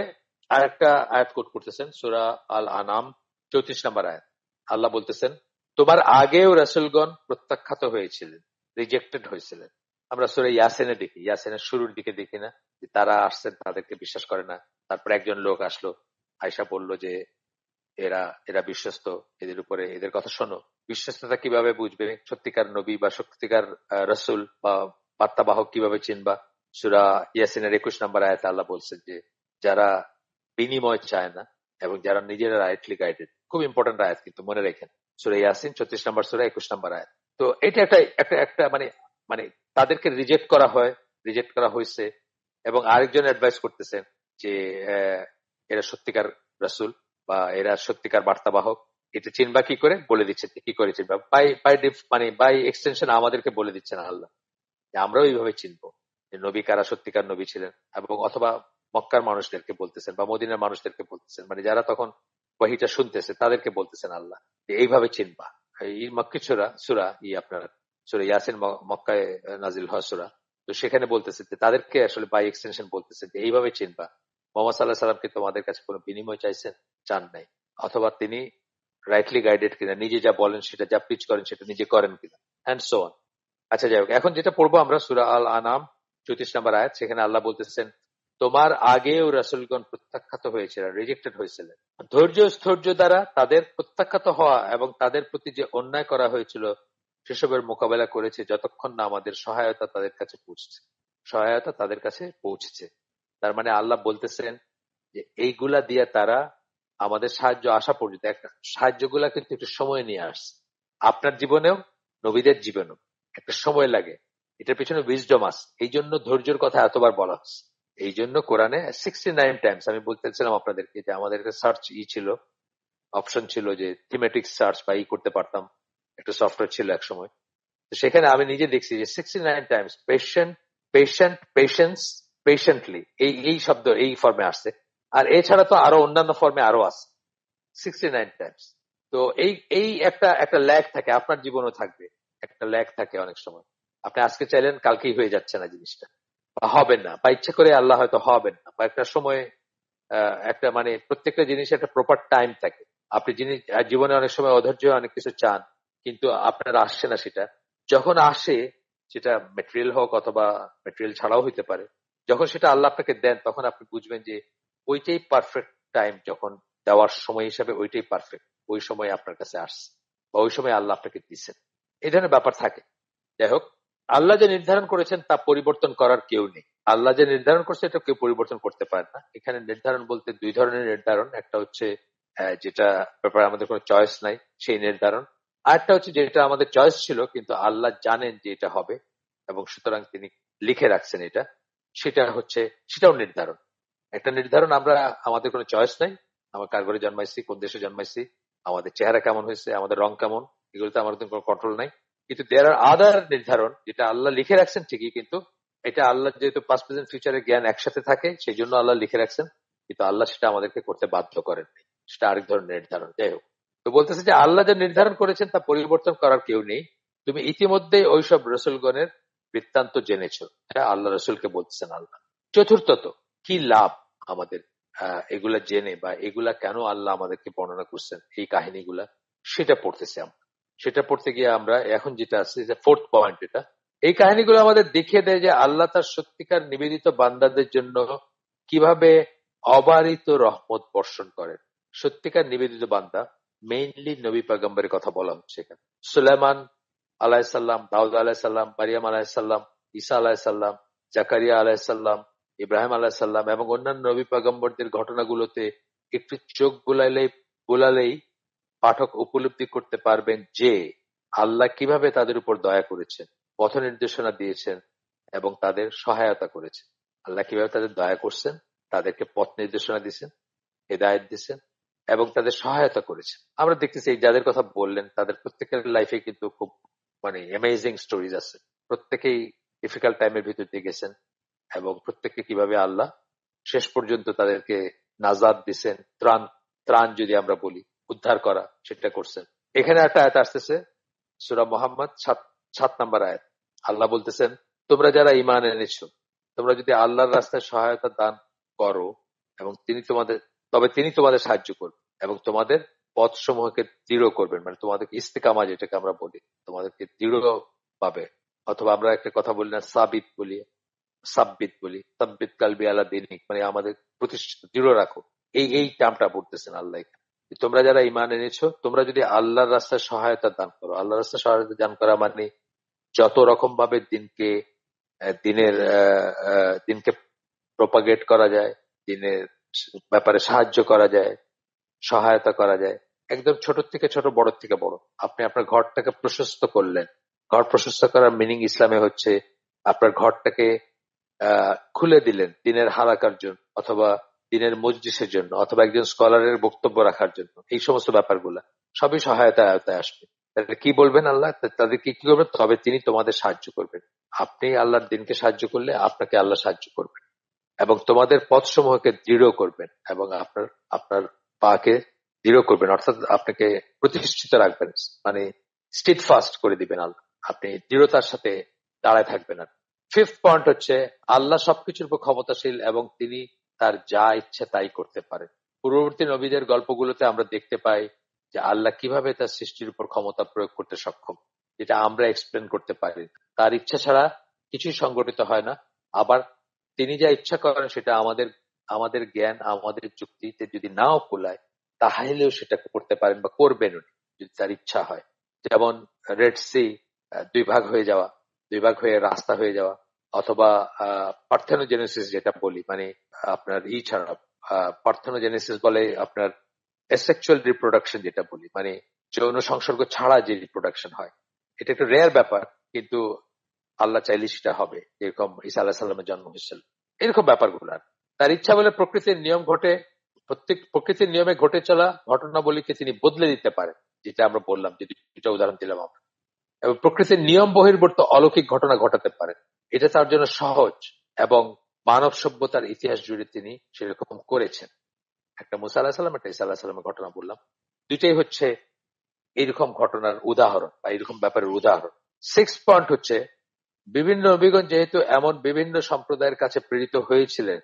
আরেকটা আয়াত কোট করতেছেন, সূরা আল আনাম 34 নম্বর আয়াত। আল্লাহ বলতেছেন, তোমার আগেও রাসূলগণ প্রত্যাখ্যাত হয়েছিলেন, রিজেক্টেড হয়েছিলেন। আমরা সূরা ইয়াসিনে দেখি, ইয়াসিনের শুরুর দিকে দেখি না যে তারা আসছেন, তাদেরকে বিশ্বাস করে না। তারপর একজন লোক আসলো, আয়েশা বলল যে এরা এরা বিশ্বস্ত, এদের উপরে এদের কথা শোনো। বিশ্বস্ততা কিভাবে বুঝবে, সত্যিকার নবী বা সত্যিকার রাসূল বা বার্তাবাহক কিভাবে চিনবা? সূরা ইয়াসিনের 21 নম্বর আয়াতে আল্লাহ বলছেন যে যারা বিনিময় চায় না এবং যারা নিজেরা রাইটলি গাইডেড। খুব ইম্পর্টেন্ট আয়াত, কিন্তু মনে রাখেন, সূরা ইয়াসিন 34 নম্বর সূরা 21 নম্বর আয়াত। তো এটা একটা একটা একটা মানে মানে তাদেরকে রিজেক্ট করা হয়, রিজেক্ট করা হয়েছে। এবং আরেকজন অ্যাডভাইস করতেছেন যে এরা সত্যিকার রাসূল বা এরা সত্যিকার বার্তাবাহক, এটা চিনবা কি করে, বলে দিচ্ছে কি করে চিনবা। বাই বাই মানে বাই এক্সটেনশন আমাদেরকে বলে দিচ্ছেন আল্লাহ যে আমরাও এইভাবে চিনবো যে নবী কারা সত্যিকার নবী ছিলেন। এবং অথবা মক্কার মানুষদেরকে বলতেছেন বা মদিনার মানুষদেরকে বলতেছেন, মানে যারা তখন ওয়াহিটা শুনতেছে তাদেরকে বলতেছেন আল্লাহ যে এইভাবে চিনবা। এই মক্কি সূরা আপনার সূরা ইয়াসিন মক্কায় নাজিল হওয়া সূরা। তো সেখানে বলতেছে যে তাদেরকে আসলে বাই এক্সটেনশন বলতেছে যে এইভাবে চিনবা। মোহাম্মদ সাল্লাহ সাল্লামকে তোমাদের কাছে কোনো বিনিময় চাইছেন, চান নাই, অথবা তিনি রাইটলি গাইডেড কিনা, নিজে যা বলেন সেটা, যা পিচ করেন সেটা নিজে করেন কিনা, অ্যান্ড সো অন। আচ্ছা যাই হোক, এখন যেটা পড়বো আমরা সূরা আল আনাম 34 নম্বর আয়াত। সেখানে আল্লাহ বলতেছেন, তোমার আগেও রাসূলগণ প্রত্যাখ্যাত হয়েছিল, রিজেক্টেড হয়েছিলেন। ধৈর্য স্থৈর্য দ্বারা তাদের প্রত্যাখ্যাত হওয়া এবং তাদের প্রতি যে অন্যায় করা হয়েছিল সেসবের মোকাবেলা করেছে যতক্ষণ না আমাদের সহায়তা তাদের কাছে পৌঁছেছে। সহায়তা তাদের কাছে পৌঁছেছে, তার মানে আল্লাহ বলতেছেন যে এইগুলা দিয়ে তারা আমাদের সাহায্য আসা পর্যন্ত, একটা সাহায্যগুলা কিন্তু একটু সময় নিয়ে আসছে। আপনার জীবনেও নবীদের জীবনেও একটা সময় লাগে, এটার পিছনে উইজডম আছে। এই জন্য ধৈর্যের কথা এতবার বলা হচ্ছে। এই জন্য কোরআনে 69 টাইমস, আমি বলতেছিলাম আপনাদেরকে যে আমাদের একটা সার্চ ছিল, অপশন ছিল যে থিমেটিক সার্চ বা করতে পারতাম, একটা সফটওয়্যার ছিল এক সময়। তো সেখানে আমি নিজে দেখছি যে 69 Times patient, patient, patience, patiently, এই এই শব্দ এই ফর্মে আসছে। আর এছাড়া তো আরো অন্যান্য ফর্মে আরো আছে 69 টাইমস। তো এই এই একটা একটা ল্যাগ থাকে, আপনার জীবনও থাকবে একটা ল্যাগ থাকে। অনেক সময় আপনি আজকে চাইলেন কালকেই হয়ে যাচ্ছে না জিনিসটা, বা হবেন না, বা ইচ্ছা করে আল্লাহ হয়তো হবেন না, বা একটা সময় একটা মানে প্রত্যেকটা জিনিসের একটা প্রপার টাইম থাকে। আপনি জিনিস জীবনে অনেক সময় অধৈর্য অনেক কিছু চান, কিন্তু আপনার আসছে না সেটা। যখন আসে, সেটা মেটেরিয়াল হোক অথবা মেটেরিয়াল ছাড়াও হইতে পারে, যখন সেটা আল্লাহ আপনাকে দেন তখন আপনি বুঝবেন যে ওইটাই পারফেক্ট টাইম, যখন দেওয়ার সময় হিসাবে ওইটাই পারফেক্ট, ওই সময় আপনার কাছে আসছে বা ওই সময় আল্লাহ আপনাকে দিচ্ছেন। এই ধরনের ব্যাপার থাকে। যাই হোক, আল্লাহ যে নির্ধারণ করেছেন তা পরিবর্তন করার কেউ নেই। আল্লাহ যে নির্ধারণ করছে এটা কেউ পরিবর্তন করতে পারে না। এখানে নির্ধারণ বলতে দুই ধরনের নির্ধারণ, একটা হচ্ছে যেটা ব্যাপারে আমাদের কোনো চয়েস নাই সেই নির্ধারণ, আর একটা হচ্ছে যেটা আমাদের চয়েস ছিল কিন্তু আল্লাহ জানেন যে এটা হবে এবং সুতরাং তিনি লিখে রাখছেন এটা, সেটা হচ্ছে সেটাও নির্ধারণ। একটা নির্ধারণ, আমরা আমাদের কোনো চয়েস নাই, আমরা কার ঘরে জন্মাইছি, কোন দেশে জন্মাইছি, আমাদের চেহারা কেমন হয়েছে, আমাদের রং কেমন, এগুলোতে আমাদের কোনো কন্ট্রোল নাই। কিন্তু দেয়ার আর আদার নির্ধারণ যেটা আল্লাহ লিখে রাখছেন ঠিকই, কিন্তু এটা আল্লাহ যেহেতু পাস্ট প্রেজেন্ট ফিউচারের জ্ঞান একসাথে থাকে সেই জন্য আল্লাহ লিখে রাখছেন, কিন্তু আল্লাহ সেটা আমাদেরকে করতে বাধ্য করেন, সেটা আরেক ধরনের নির্ধারণ। যাই হোক, তো বলতেছে যে আল্লাহ যে নির্ধারণ করেছেন তা পরিবর্তন করার কেউ নেই। তুমি ইতিমধ্যে ওইসব রসুলগণের বৃত্তান্ত জেনেছো, এটা আল্লাহ রসুলকে বলতেছেন আল্লাহ। চতুর্থত, কি লাভ আমাদের এগুলা জেনে, বা এগুলা কেন আল্লাহ আমাদেরকে বর্ণনা করছেন এই কাহিনীগুলা, সেটা পড়তেছি আমরা। সেটা পড়তে গিয়ে আমরা এখন যেটা আছে, ফোর্থ পয়েন্ট, এটা এই কাহিনীগুলো আমাদের দেখিয়ে দেয় যে আল্লাহ তার সত্যিকার নিবেদিত বান্দাদের জন্য কিভাবে অবারিত রহমত বর্ষণ করেন। সত্যিকার নিবেদিত বান্দা মেইনলি নবী পয়গম্বরের কথা বলা হচ্ছে এখানে। সুলাইমান আলাইসাল্লাম, দাউদ আলাইসাল্লাম, মারিয়াম আলাইসাল্লাম, ঈসা আলাইসাল্লাম, জাকারিয়া আলাইসাল্লাম, ইব্রাহিম আলাইসাল্লাম এবং অন্যান্য নবী পয়গম্বরদের ঘটনাগুলোতে একটু চোখ বুলালেই পাঠক উপলব্ধি করতে পারবেন যে আল্লাহ কিভাবে তাদের উপর দয়া করেছেন, পথ নির্দেশনা দিয়েছেন এবং তাদের সহায়তা করেছেন। আল্লাহ কিভাবে তাদের দয়া করছেন, তাদেরকে পথ নির্দেশনা দিয়েছেন, হেদায়েত দিয়েছেন এবং তাদের সহায়তা করেছেন। আমরা দেখতেছি এই যাদের কথা বললেন তাদের প্রত্যেকের লাইফে কিন্তু খুব অ্যামেজিং স্টোরিজ আছে। প্রত্যেকেই ডিফিকাল্ট টাইমের ভিতর দিয়ে গেছেন এবং প্রত্যেককে কিভাবে আল্লাহ শেষ পর্যন্ত তাদেরকে নাজাত দিছেন, ত্রাণ যদি আমরা বলি, উদ্ধার করা, সেটা করছেন। এখানে একটা আয়াত আসতেছে, সূরা মুহাম্মদ 7 নম্বর আয়াত। আল্লাহ বলতেছেন, তোমরা যারা ঈমান এনেছো, তোমরা যদি আল্লাহর রাস্তায় সহায়তা দান করো এবং তবে তিনি তোমাদের সাহায্য করবেন এবং তোমাদের পথ সমূহকে দৃঢ় করবেন। মানে তোমাদেরকে ইস্তেকামা যেটাকে আমরা বলি, তোমাদেরকে দৃঢ় পাবে। অথবা আমরা একটা কথা বলি না, সাবিত কালবি আলা দীনিক, মানে আমাদের প্রতিষ্ঠিত দৃঢ় রাখো। এই টার্মটা পড়তেছেন আল্লাহ। তোমরা যারা ঈমান এনেছো, তোমরা যদি আল্লাহর রাস্তায় সহায়তা দান করো। আল্লাহর রাস্তায় সহায়তা দান করা মানে যত রকম ভাবে দিনকে প্রপাগেট করা যায়, দিনের ব্যাপারে সাহায্য করা যায়, সহায়তা করা যায়, একদম ছোট থেকে ছোট, বড় থেকে বড়। আপনি আপনার ঘরটাকে প্রশস্ত করলেন। ঘর প্রশস্ত করার মিনিং ইসলামে হচ্ছে আপনার ঘরটাকে খুলে দিলেন দিনের হালাকার জন্য, অথবা দিনের মজলিসের জন্য, অথবা একজন স্কলারের বক্তব্য রাখার জন্য। এই সমস্ত ব্যাপারগুলা সবই সহায়তায় আওতায় আসবে। তাহলে কি বলবেন আল্লাহ, তাদেরকে কি করবেন? তবে তিনি তোমাদের সাহায্য করবেন। আপনি আল্লাহর দিনকে সাহায্য করলে আপনাকে আল্লাহ সাহায্য করবেন এবং তোমাদের পথ সমূহকে দৃঢ় করবেন এবং আপনার পাকে দৃঢ় করবেন, অর্থাৎ আপনাকে প্রতিষ্ঠিত রাখবেন, মানে স্টিড ফাস্ট করে দিবেন আল্লাহ। আপনি দৃঢ়তার সাথে দাঁড়ায় থাকবেন। আর ফিফথ পয়েন্ট হচ্ছে, আল্লাহ সবকিছুর উপর ক্ষমতাশীল এবং তিনি তার যা ইচ্ছে তাই করতে পারেন। পূর্ববর্তী নবীদের গল্পগুলোতে আমরা দেখতে পাই যে আল্লাহ কিভাবে তার সৃষ্টির উপর ক্ষমতা প্রয়োগ করতে সক্ষম, যেটা আমরা এক্সপ্লেন করতে পারি। তার ইচ্ছা ছাড়া কিছুই সংগঠিত হয় না। আবার তিনি যা ইচ্ছা করেন সেটা আমাদের জ্ঞান, আমাদের যুক্তিতে যদি নাও কুলায়, তাহলেও সেটা করতে পারেন বা করবেন উনি, যদি তার ইচ্ছা হয়। যেমন রেড সি 2 ভাগ হয়ে যাওয়া, 2 ভাগ হয়ে রাস্তা হয়ে যাওয়া, অথবা পার্থেনোজেনেসিস যেটা বলি, মানে আপনার ছাড়া পার্থেনোজেনেসিস বলে আপনার অ্যাসেক্সুয়াল রিপ্রোডাকশন যেটা বলি, মানে যৌন সংসর্গ ছাড়া যে রিপ্রোডাকশন হয়। এটা একটু রেয়ার ব্যাপার, কিন্তু আল্লাহ চাইলে সেটা হবে। যেরকম ঈসা আলাইহিস সালামের জন্ম হয়েছিল, এরকম ব্যাপারগুলো তার ইচ্ছা বলে প্রকৃতির নিয়ম ঘটে। প্রকৃতির নিয়মে ঘটে চলা ঘটনাবলীকে তিনি বদলে দিতে পারেন, যেটা আমরা বললাম, যে দুটা উদাহরণ দিলাম আমরা। এবং প্রকৃতির নিয়ম বহির্ভূত অলৌকিক ঘটনা ঘটাতে পারেন। এটা তার জন্য সহজ এবং মানব সভ্যতার ইতিহাস জুড়ে তিনি সেরকম করেছেন। একটা মুসা আলাহিস সালাম, একটা ঈসা আলাহিস সালামের ঘটনা বললাম, দুইটাই হচ্ছে এইরকম ঘটনার উদাহরণ বা এরকম ব্যাপারের উদাহরণ। 6 পয়েন্ট হচ্ছে, বিভিন্ন নবীগণ যেহেতু এমন বিভিন্ন সম্প্রদায়ের কাছে প্রেরিত হয়েছিলেন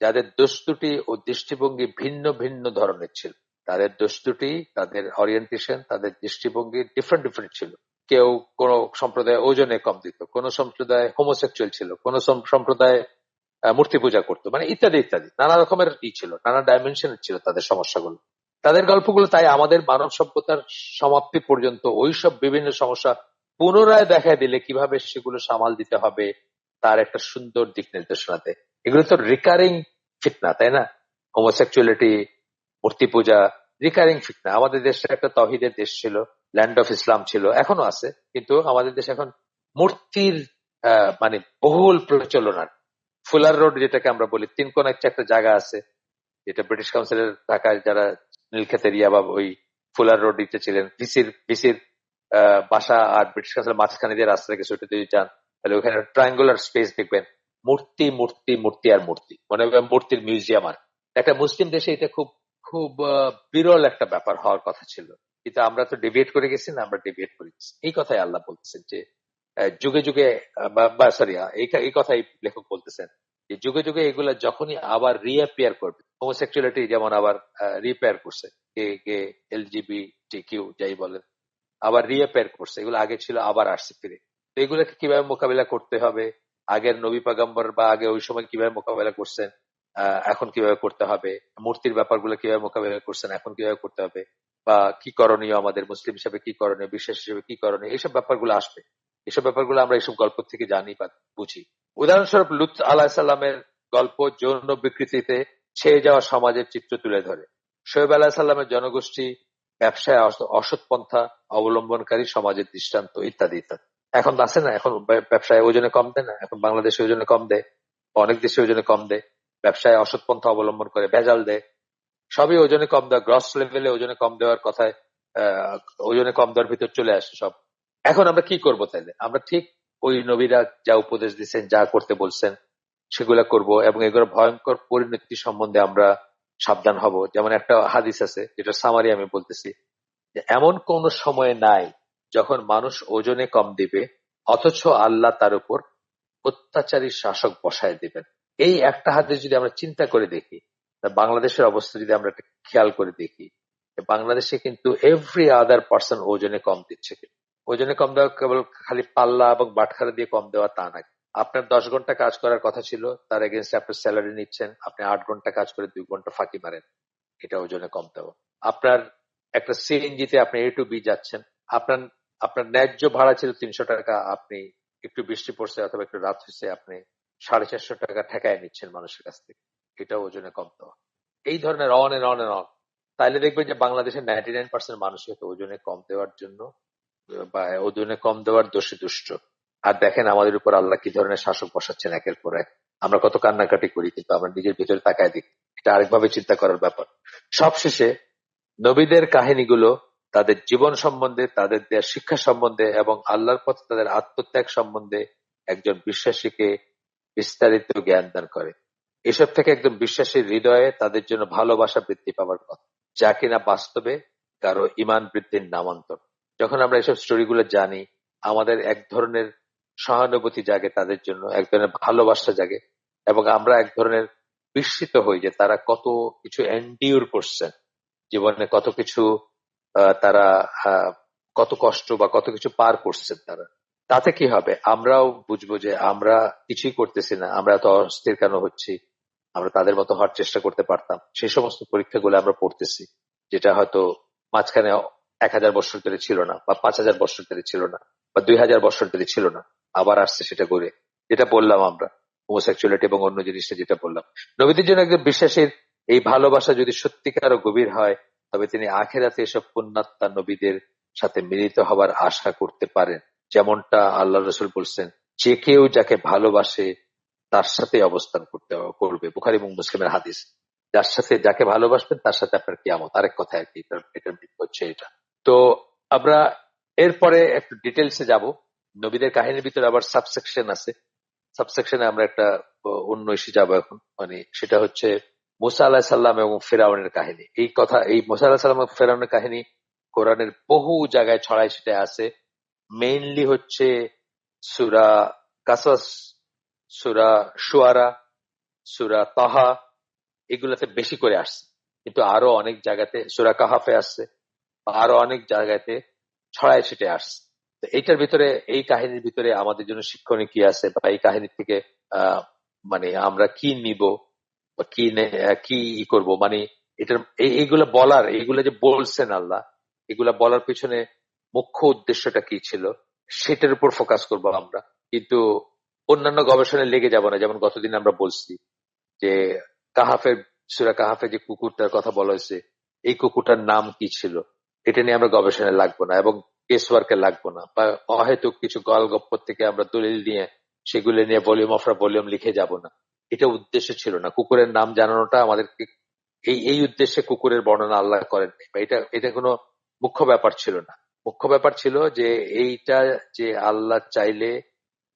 যাদের দস্তুটি ও দৃষ্টিভঙ্গি ভিন্ন ভিন্ন ধরনের ছিল। তাদের দস্তুটি, তাদের ওরিয়েন্টেশন, তাদের দৃষ্টিভঙ্গি ডিফারেন্ট ছিল। কেউ কোন সম্প্রদায় ওজনে কম দিত, কোন সম্প্রদায় হোমোসেক্সুয়াল ছিল, কোন সম্প্রদায় মূর্তি পূজা করতো, মানে ইত্যাদি ইত্যাদি নানা রকমের ছিল, নানা ডাইমেনশনের ছিল তাদের সমস্যাগুলো। তাদের গল্পগুলো তাই আমাদের মানব সভ্যতার সমাপ্তি পর্যন্ত ওইসব বিভিন্ন সমস্যা পুনরায় দেখা দিলে কিভাবে সেগুলো সামাল দিতে হবে তার একটা সুন্দর দিক নির্দেশনা দেয়। এগুলো তো রিকারিং ফিতনা, তাই না? হোমোসেক্সুয়ালিটি, মূর্তি পূজা, রিকারিং ফিতনা। আমাদের দেশটা একটা তাওহীদের দেশ ছিল, ল্যান্ড অফ ইসলাম ছিল, এখনো আছে, কিন্তু আমাদের দেশে এখন মূর্তির মানে বহুল প্রচলন। আর ফুলার রোড যেটাকে আমরা বলি, 3 কোণা একটা জায়গা আছে, যেটা ব্রিটিশ কাউন্সিলের ঢাকায় যারা নীলক্ষেত এরিয়া বা ওই ফুলার রোড দিতে ছিলেন, ভিসির বাসা আর ব্রিটিশ কাউন্সিলের মাঝখানে যে রাস্তা গেছে, ওটা যদি যান তাহলে ওখানে ট্রায়াঙ্গুলার স্পেস দেখবেন, মূর্তি মূর্তি মূর্তি আর মূর্তি, মানে মূর্তির মিউজিয়াম। আর একটা মুসলিম দেশে এটা খুব খুব বিরল একটা ব্যাপার হওয়ার কথা ছিল, কিন্তু আমরা তো ডিবেট করে গেছি না, আমরা ডিবেট করে গেছি। এই কথাই আল্লাহ বলতেছেন যে যুগে যুগে সরি, এই কথাই লেখক বলতেছেন যে যুগে যুগে এগুলা যখনই আবার রিঅ্যাপিয়ার করবে, হোমোসেক্সুয়ালিটি যেমন আবার রিপেয়ার করছে, কে কে এলজিবিটি কিউ যাই বলেন, আবার রিঅ্যাপিয়ার করছে, এগুলো আগে ছিল আবার আসছে ফিরে। তো এগুলোকে কিভাবে মোকাবিলা করতে হবে, আগের নবী পয়গম্বর বা আগে ওই সময় কিভাবে মোকাবিলা করছেন, এখন কিভাবে করতে হবে, মূর্তির ব্যাপারগুলো কিভাবে মোকাবিলা করছেন, এখন কিভাবে করতে হবে, বা কি করণীয়, আমাদের মুসলিম হিসেবে কি করণীয়, বিশ্বাস হিসেবে কি করণীয়, এইসব ব্যাপারগুলো আসবে। এসব ব্যাপারগুলো আমরা এইসব গল্প থেকে জানি বা বুঝি। উদাহরণস্বরূপ লুত আলাহিসাল্লামের গল্প যৌন বিকৃতিতে ছেয়ে যাওয়া সমাজের চিত্র তুলে ধরে। শোয়েব আলাহিসাল্লামের জনগোষ্ঠী ব্যবসায় অসৎ পন্থা অবলম্বনকারী সমাজের দৃষ্টান্ত, ইত্যাদি ইত্যাদি। এখন আছে না, এখন ব্যবসায় ওজনে কম দেয় না, এখন বাংলাদেশে ওজনে কম দেয়, অনেক দেশে ওজনে কম দেয়, ব্যবসায় অসৎ পন্থা অবলম্বন করে ভেজাল দেয়, সবই ওজনে কম দেওয়া, গ্রস লেভেলে ওজনে কম দেওয়ার কথায় ওজনে কম দেওয়ার ভিতর চলে আসে সব। এখন আমরা কি করব তাইলে? আমরা ঠিক ওই নবীরা যা উপদেশ দিচ্ছেন, যা করতে বলছেন সেগুলা করব, এবং এগুলো ভয়ঙ্কর পরিণতি সম্বন্ধে আমরা সাবধান হব। যেমন একটা হাদিস আছে, যেটা সামারি আমি বলতেছি, যে এমন কোন সময় নাই যখন মানুষ ওজনে কম দিবে অথচ আল্লাহ তার উপর অত্যাচারী শাসক বসায় দিবেন। এই একটা হাদিস যদি আমরা চিন্তা করে দেখি, বাংলাদেশের অবস্থা যদি আমরা খেয়াল করে দেখি, বাংলাদেশে কিন্তু এভরি আদার পার্সন ওজনে কম দিচ্ছে। ওজনে কম দেওয়া কেবল খালি পাল্লা এবং বাটখারা দিয়ে কম দেওয়া তা না। আপনার 10 ঘন্টা কাজ করার কথা ছিল, তার এগেনস্টে আপনার স্যালারি নিচ্ছেন, আপনি 8 ঘন্টা কাজ করে 2 ঘন্টা ফাঁকি মারেন, এটা ওজনে কম দেওয়া। আপনার একটা সিএনজিতে আপনি এ টু বি যাচ্ছেন, আপনার আপনার ন্যায্য ভাড়া ছিল 300 টাকা, আপনি একটু বৃষ্টি পড়ছে অথবা একটু রাত হয়েছে, আপনি 450 টাকা ঠেকায় নিচ্ছেন মানুষের কাছ থেকে, এটা ওজনে কম দেওয়া। এই ধরনের on and on and on. তাইলে দেখবেন যে বাংলাদেশের 99% মানুষই ওজনে কম দেওয়ার জন্য বা ওজনে কম দেওয়ার দোষে দুষ্ট। আর দেখেন আমাদের উপর আল্লাহ কি ধরনের শাসক বসাচ্ছেন একের পর এক। আমরা কত কান্নাকাটি করি, কিন্তু আমরা নিজের ভিতরে তাকায় দেখি, এটা আরেকভাবে চিন্তা করার ব্যাপার। সবশেষে নবীদের কাহিনীগুলো তাদের জীবন সম্বন্ধে, তাদের দেওয়া শিক্ষা সম্বন্ধে এবং আল্লাহর পথে তাদের আত্মত্যাগ সম্বন্ধে একজন বিশ্বাসীকে বিস্তারিত জ্ঞান দান করে। এসব থেকে একজন বিশ্বাসীর হৃদয়ে তাদের জন্য ভালোবাসা বৃদ্ধি পাওয়ার কথা, যা কিনা বাস্তবে কারো ঈমান বৃদ্ধির নামান্তর। যখন আমরা এসব স্টোরিগুলো জানি, আমাদের এক ধরনের সহানুভূতি জাগে তাদের জন্য, এক ধরনের ভালোবাসা জাগে, এবং আমরা এক ধরনের বিস্মিত হই যে তারা কত কিছু এন্ডিউর করছেন জীবনে, কত কিছু তারা কত কষ্ট বা কত কিছু পার করছেন তারা। তাতে কি হবে, আমরাও বুঝবো যে আমরা কিছুই করতেছি না, আমরা এত অস্থির কেন হচ্ছি, আমরা তাদের মতো হওয়ার চেষ্টা করতে পারতাম। সেই সমস্ত পরীক্ষাগুলো আমরা পড়তেছি, যেটা হয়তো মাঝখানে 1000 বছর ধরে ছিল না, বা 5000 বছর ধরে ছিল না, বা 2000 বছর ধরে ছিল না, আবার আসছে সেটা করে। যেটা বললাম আমরা, হোমোসেক্সুয়ালিটি এবং অন্য জিনিসটা যেটা বললাম, নবীদের জন্য একজন বিশ্বাসীর এই ভালোবাসা যদি সত্যিকার ও গভীর হয়, তবে তিনি আখেরাতে এসব পুণ্যাত্মা নবীদের সাথে মিলিত হবার আশা করতে পারেন। যেমনটা আল্লাহ রসুল বলছেন, যে কেউ যাকে ভালোবাসে তার সাথে অবস্থান করবে। বুখারী এবং মুসলিমের হাদিস। যার সাথে যাকে ভালোবাসবেন তার সাথে আপনার কিয়ামত। আরেক কথা আর কি, এটার মিনিং হচ্ছে এটা। তো আমরা এরপরে একটু ডিটেলসে যাব। নবীদের কাহিনীর ভিতরে আবার সাবসেকশন আছে, সাবসেকশনে আমরা একটা অন্য ইস্যু যাবো এখন, মানে সেটা হচ্ছে মুসা আলাহ সাল্লাম এবং ফেরাউনের কাহিনী। এই কথা, এই মুসা আলাহ সাল্লাম এবং ফেরাউনের কাহিনী কোরআনের বহু জায়গায় ছড়াই ছিটায় আছে। মেইনলি হচ্ছে সূরা কাসাস, সূরা শুআরা, সূরা তাহা, এগুলাতে বেশি করে আসছে, কিন্তু আরো অনেক জায়গাতে সূরা কাহাফে আসছে, আরো অনেক জায়গাতে ছড়ায় ছিটে আসছে। তো এইটার ভিতরে, এই কাহিনীর ভিতরে আমাদের জন্য শিক্ষণীয় কি আছে, বা এই কাহিনী থেকে আহ মানে আমরা কি নিব বা কি করব, মানে এটার এইগুলা বলার, এইগুলা যে বলছেন আল্লাহ, এগুলা বলার পিছনে মুখ্য উদ্দেশ্যটা কি ছিল, সেটার উপর ফোকাস করব আমরা। কিন্তু অন্যান্য গবেষণায় লেগে যাব না। যেমন গতদিন আমরা বলছি যে কাহাফের, সূরা কাহাফে যে কুকুরটার কথা বলা হয়েছে, এই কুকুরটার নাম কি ছিল, এটা নিয়ে আমরা গবেষণায় লাগবো না এবং কেস ওয়ার্কে লাগবো না, বা অহেতুক কিছু গল্প থেকে আমরা দলিল নিয়ে সেগুলো নিয়ে ভলিউম অফ ভলিউম লিখে যাব না। এটা উদ্দেশ্য ছিল না। কুকুরের নাম জানানোটা আমাদেরকে, এই উদ্দেশ্যে কুকুরের বর্ণনা আল্লাহ করেন, বা এটা এটা কোনো মুখ্য ব্যাপার ছিল না। মুখ্য ব্যাপার ছিল যে এইটা, যে আল্লাহ চাইলে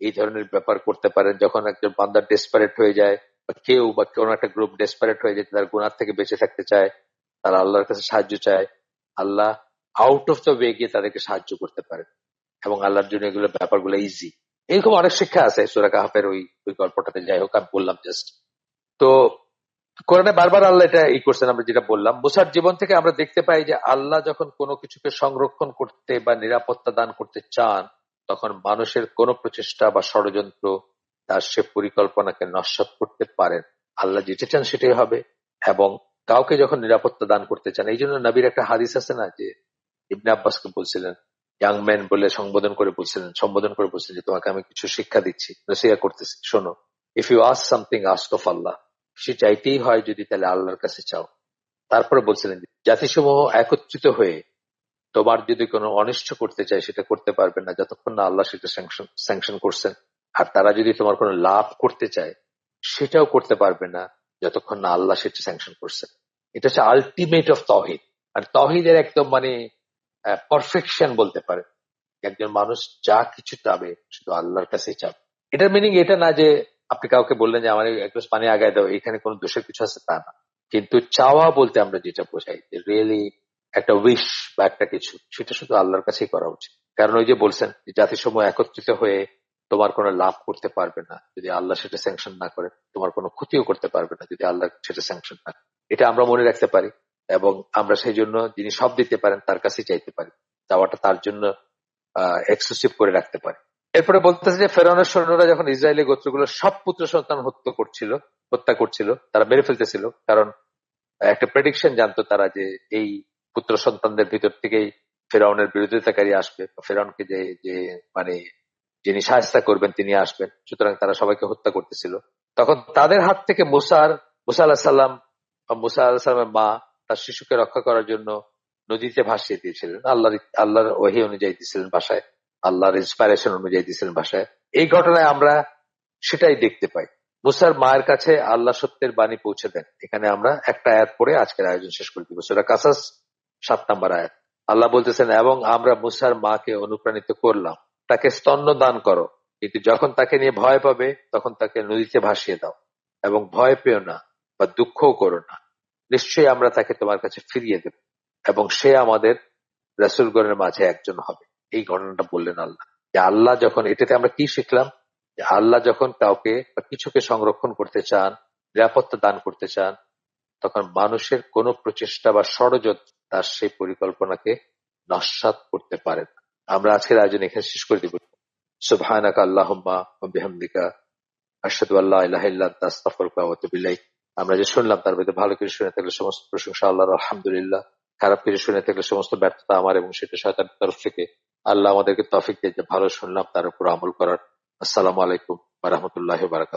এই ধরনের ব্যাপার করতে পারেন। যখন একজন বান্দা ডেসপারেট হয়ে যায়, বা কেউ বা কোনো একটা গ্রুপ ডেসপারেট হয়ে যায়, তার গুনাহ থেকে বেঁচে থাকতে চায়, তারা আল্লাহর কাছে সাহায্য চায়, আল্লাহ আউট অফ দ্য ওয়ে গিয়ে তাদেরকে সাহায্য করতে পারেন। এবং আল্লাহর জন্য এগুলো ব্যাপারগুলো ইজি। এরকম অনেক শিক্ষা আছে সূরা কাহাফের ওই ওই গল্পটাতে। যাই হোক, আমি বললাম জাস্ট। তো কোরআনে বারবার আল্লাহ এটা করছেন। আমরা যেটা বললাম, মুসার জীবন থেকে আমরা দেখতে পাই যে আল্লাহ যখন কোনো কিছুকে সংরক্ষণ করতে বা নিরাপত্তা দান করতে চান, তখন মানুষের কোনো প্রচেষ্টা বা ষড়যন্ত্র তার সে পরিকল্পনাকে নস্যাৎ করতে পারেন। আল্লাহ যেটা চান সেটাই হবে। এবং কাউকে যখন নিরাপত্তা দান করতে চান, এই জন্য নবীর একটা হাদিস আছে না, যে ইবনে আব্বাসকে বলছিলেন, ইয়াং ম্যান বলে সম্বোধন করে বলছিলেন যে তোমাকে আমি কিছু শিক্ষা দিচ্ছি, নসিহত করতেছি, শোনো। If you ask something ask of Allah, সে চাইতেই হয় যদি, তাহলে আল্লাহর কাছে চাও। তারপরে বলছিলেন যে জাতিসমূহ একত্রিত হয়ে তোমার যদি কোনো অনিষ্ট করতে চায় সেটা করতে পারবে না যতক্ষণ না আল্লাহ সেটা স্যাংশন করছেন। আর তারা যদি তোমার কোনো লাভ করতে চায় সেটাও করতে পারবে না যতক্ষণ না আল্লাহ সেটা স্যাংশন করছেন। এটা হচ্ছে আলটিমেট অফ তহিদ। আর তহিদের একদম মানে পারফেকশন বলতে পারে। একজন মানুষ যা কিছু চাবে শুধু আল্লাহর কাছেই চাবে। এটার মিনিং এটা না যে আপনি কাউকে বললেন যে আমার এক গ্লাস পানি আগায় দাও, এখানে কোনো দোষের কিছু আছে তা না। কিন্তু চাওয়া বলতে আমরা যেটা বোঝাই যে রিয়েলি একটা উইশ বা একটা কিছু, সেটা শুধু আল্লাহর কাছেই করা উচিত। কারণ ওই যে বলছেন যে জাতিসমূহ একত্রিত হয়ে তোমার কোনো লাভ করতে পারবে না যদি আল্লাহ সেটা স্যাংশন না করে, তোমার কোনো ক্ষতিও করতে পারবে না যদি আল্লাহ সেটা স্যাংশন না করে। এটা আমরা মনে রাখতে পারি এবং আমরা সেই জন্য যিনি সব দিতে পারেন তার কাছেই চাইতে পারি, চাওয়াটা তার জন্য এক্সক্লুসিভ করে রাখতে পারি। এরপরে বলতেছে যে ফেরাউনের সৈন্যরা যখন ইসরায়েলি গোত্রগুলোর সব পুত্র সন্তান হত্যা করছিল, তারা মেরে ফেলতেছিল। কারণ একটা প্রেডিকশন জানতো তারা যে এই পুত্র সন্তানদের ভিতর থেকেই ফেরাউনের বিরোধিতাকারী আসবে, ফেরাউনকে যে যে মানে যিনি সাহায্য করবেন তিনি আসবেন। সুতরাং তারা সবাইকে হত্যা করতেছিল। তখন তাদের হাত থেকে মুসা আলাহিসাল্লাম বা মুসা আলাহিসাল্লামের মা তার শিশুকে রক্ষা করার জন্য নদীতে ভাসিয়ে দিয়েছিলেন। আল্লাহর ওহী অনুযায়ী দিয়েছিলেন ভাষায়, আল্লাহর ইন্সপাইরেশন অনুযায়ী দিয়েছিলেন ভাষায়। এই ঘটনায় আমরা সেটাই দেখতে পাই। মুসার মায়ের কাছে আল্লাহ সত্যের বাণী পৌঁছে দেন। এখানে আমরা একটা আয়াত পড়ে আজকের আয়োজন শেষ করে দিব। সূরা কাসাস 7 নম্বর আয়াত। আল্লাহ বলতেছেন, এবং আমরা মুসার মাকে অনুপ্রাণিত করলাম, তাকে স্তন্য দান করো, কিন্তু যখন তাকে নিয়ে ভয় পাবে তখন তাকে নদীতে ভাসিয়ে দাও, এবং ভয় পেও না বা দুঃখও করো না। নিশ্চয়ই আমরা তাকে তোমার কাছে ফিরিয়ে দেব এবং সে আমাদের রাসূলগণের মাঝে একজন হবে। এই ঘটনাটা বললেন আল্লাহ। যে আল্লাহ যখন, এটাতে আমরা কি শিখলাম, যে আল্লাহ যখন কাউকে বা কিছুকে সংরক্ষণ করতে চান, নিরাপত্তা দান করতে চান, তখন মানুষের কোনো প্রচেষ্টা বা ষড়যন্ত্র তার সেই পরিকল্পনাকে নস্যাৎ করতে পারে না। আমরা আজকের আয়োজন এখানে শেষ করে দিব। সুবহানাকা আল্লাহুম্মা ওয়া বিহামদিকা আশহাদু আল্লা ইলাহা ইল্লা আনতা আস্তাগফিরুকা ওয়া আতুবু ইলাইক। আমরা যে শুনলাম তার মধ্যে ভালো কিছু শুনে থাকলে সমস্ত প্রশংসা আল্লাহর, আলহামদুলিল্লাহ। খারাপ কিছু শুনে থাকলে সমস্ত ব্যর্থতা আমার এবং সেটা শয়তানের তরফ থেকে। আল্লাহ আমাদেরকে তৌফিক দিয়ে যে ভালো শুনলাম তার উপর আমল করার। আসসালামু আলাইকুম ওয়া রাহমাতুল্লাহি ওয়া বারাকাতুহু।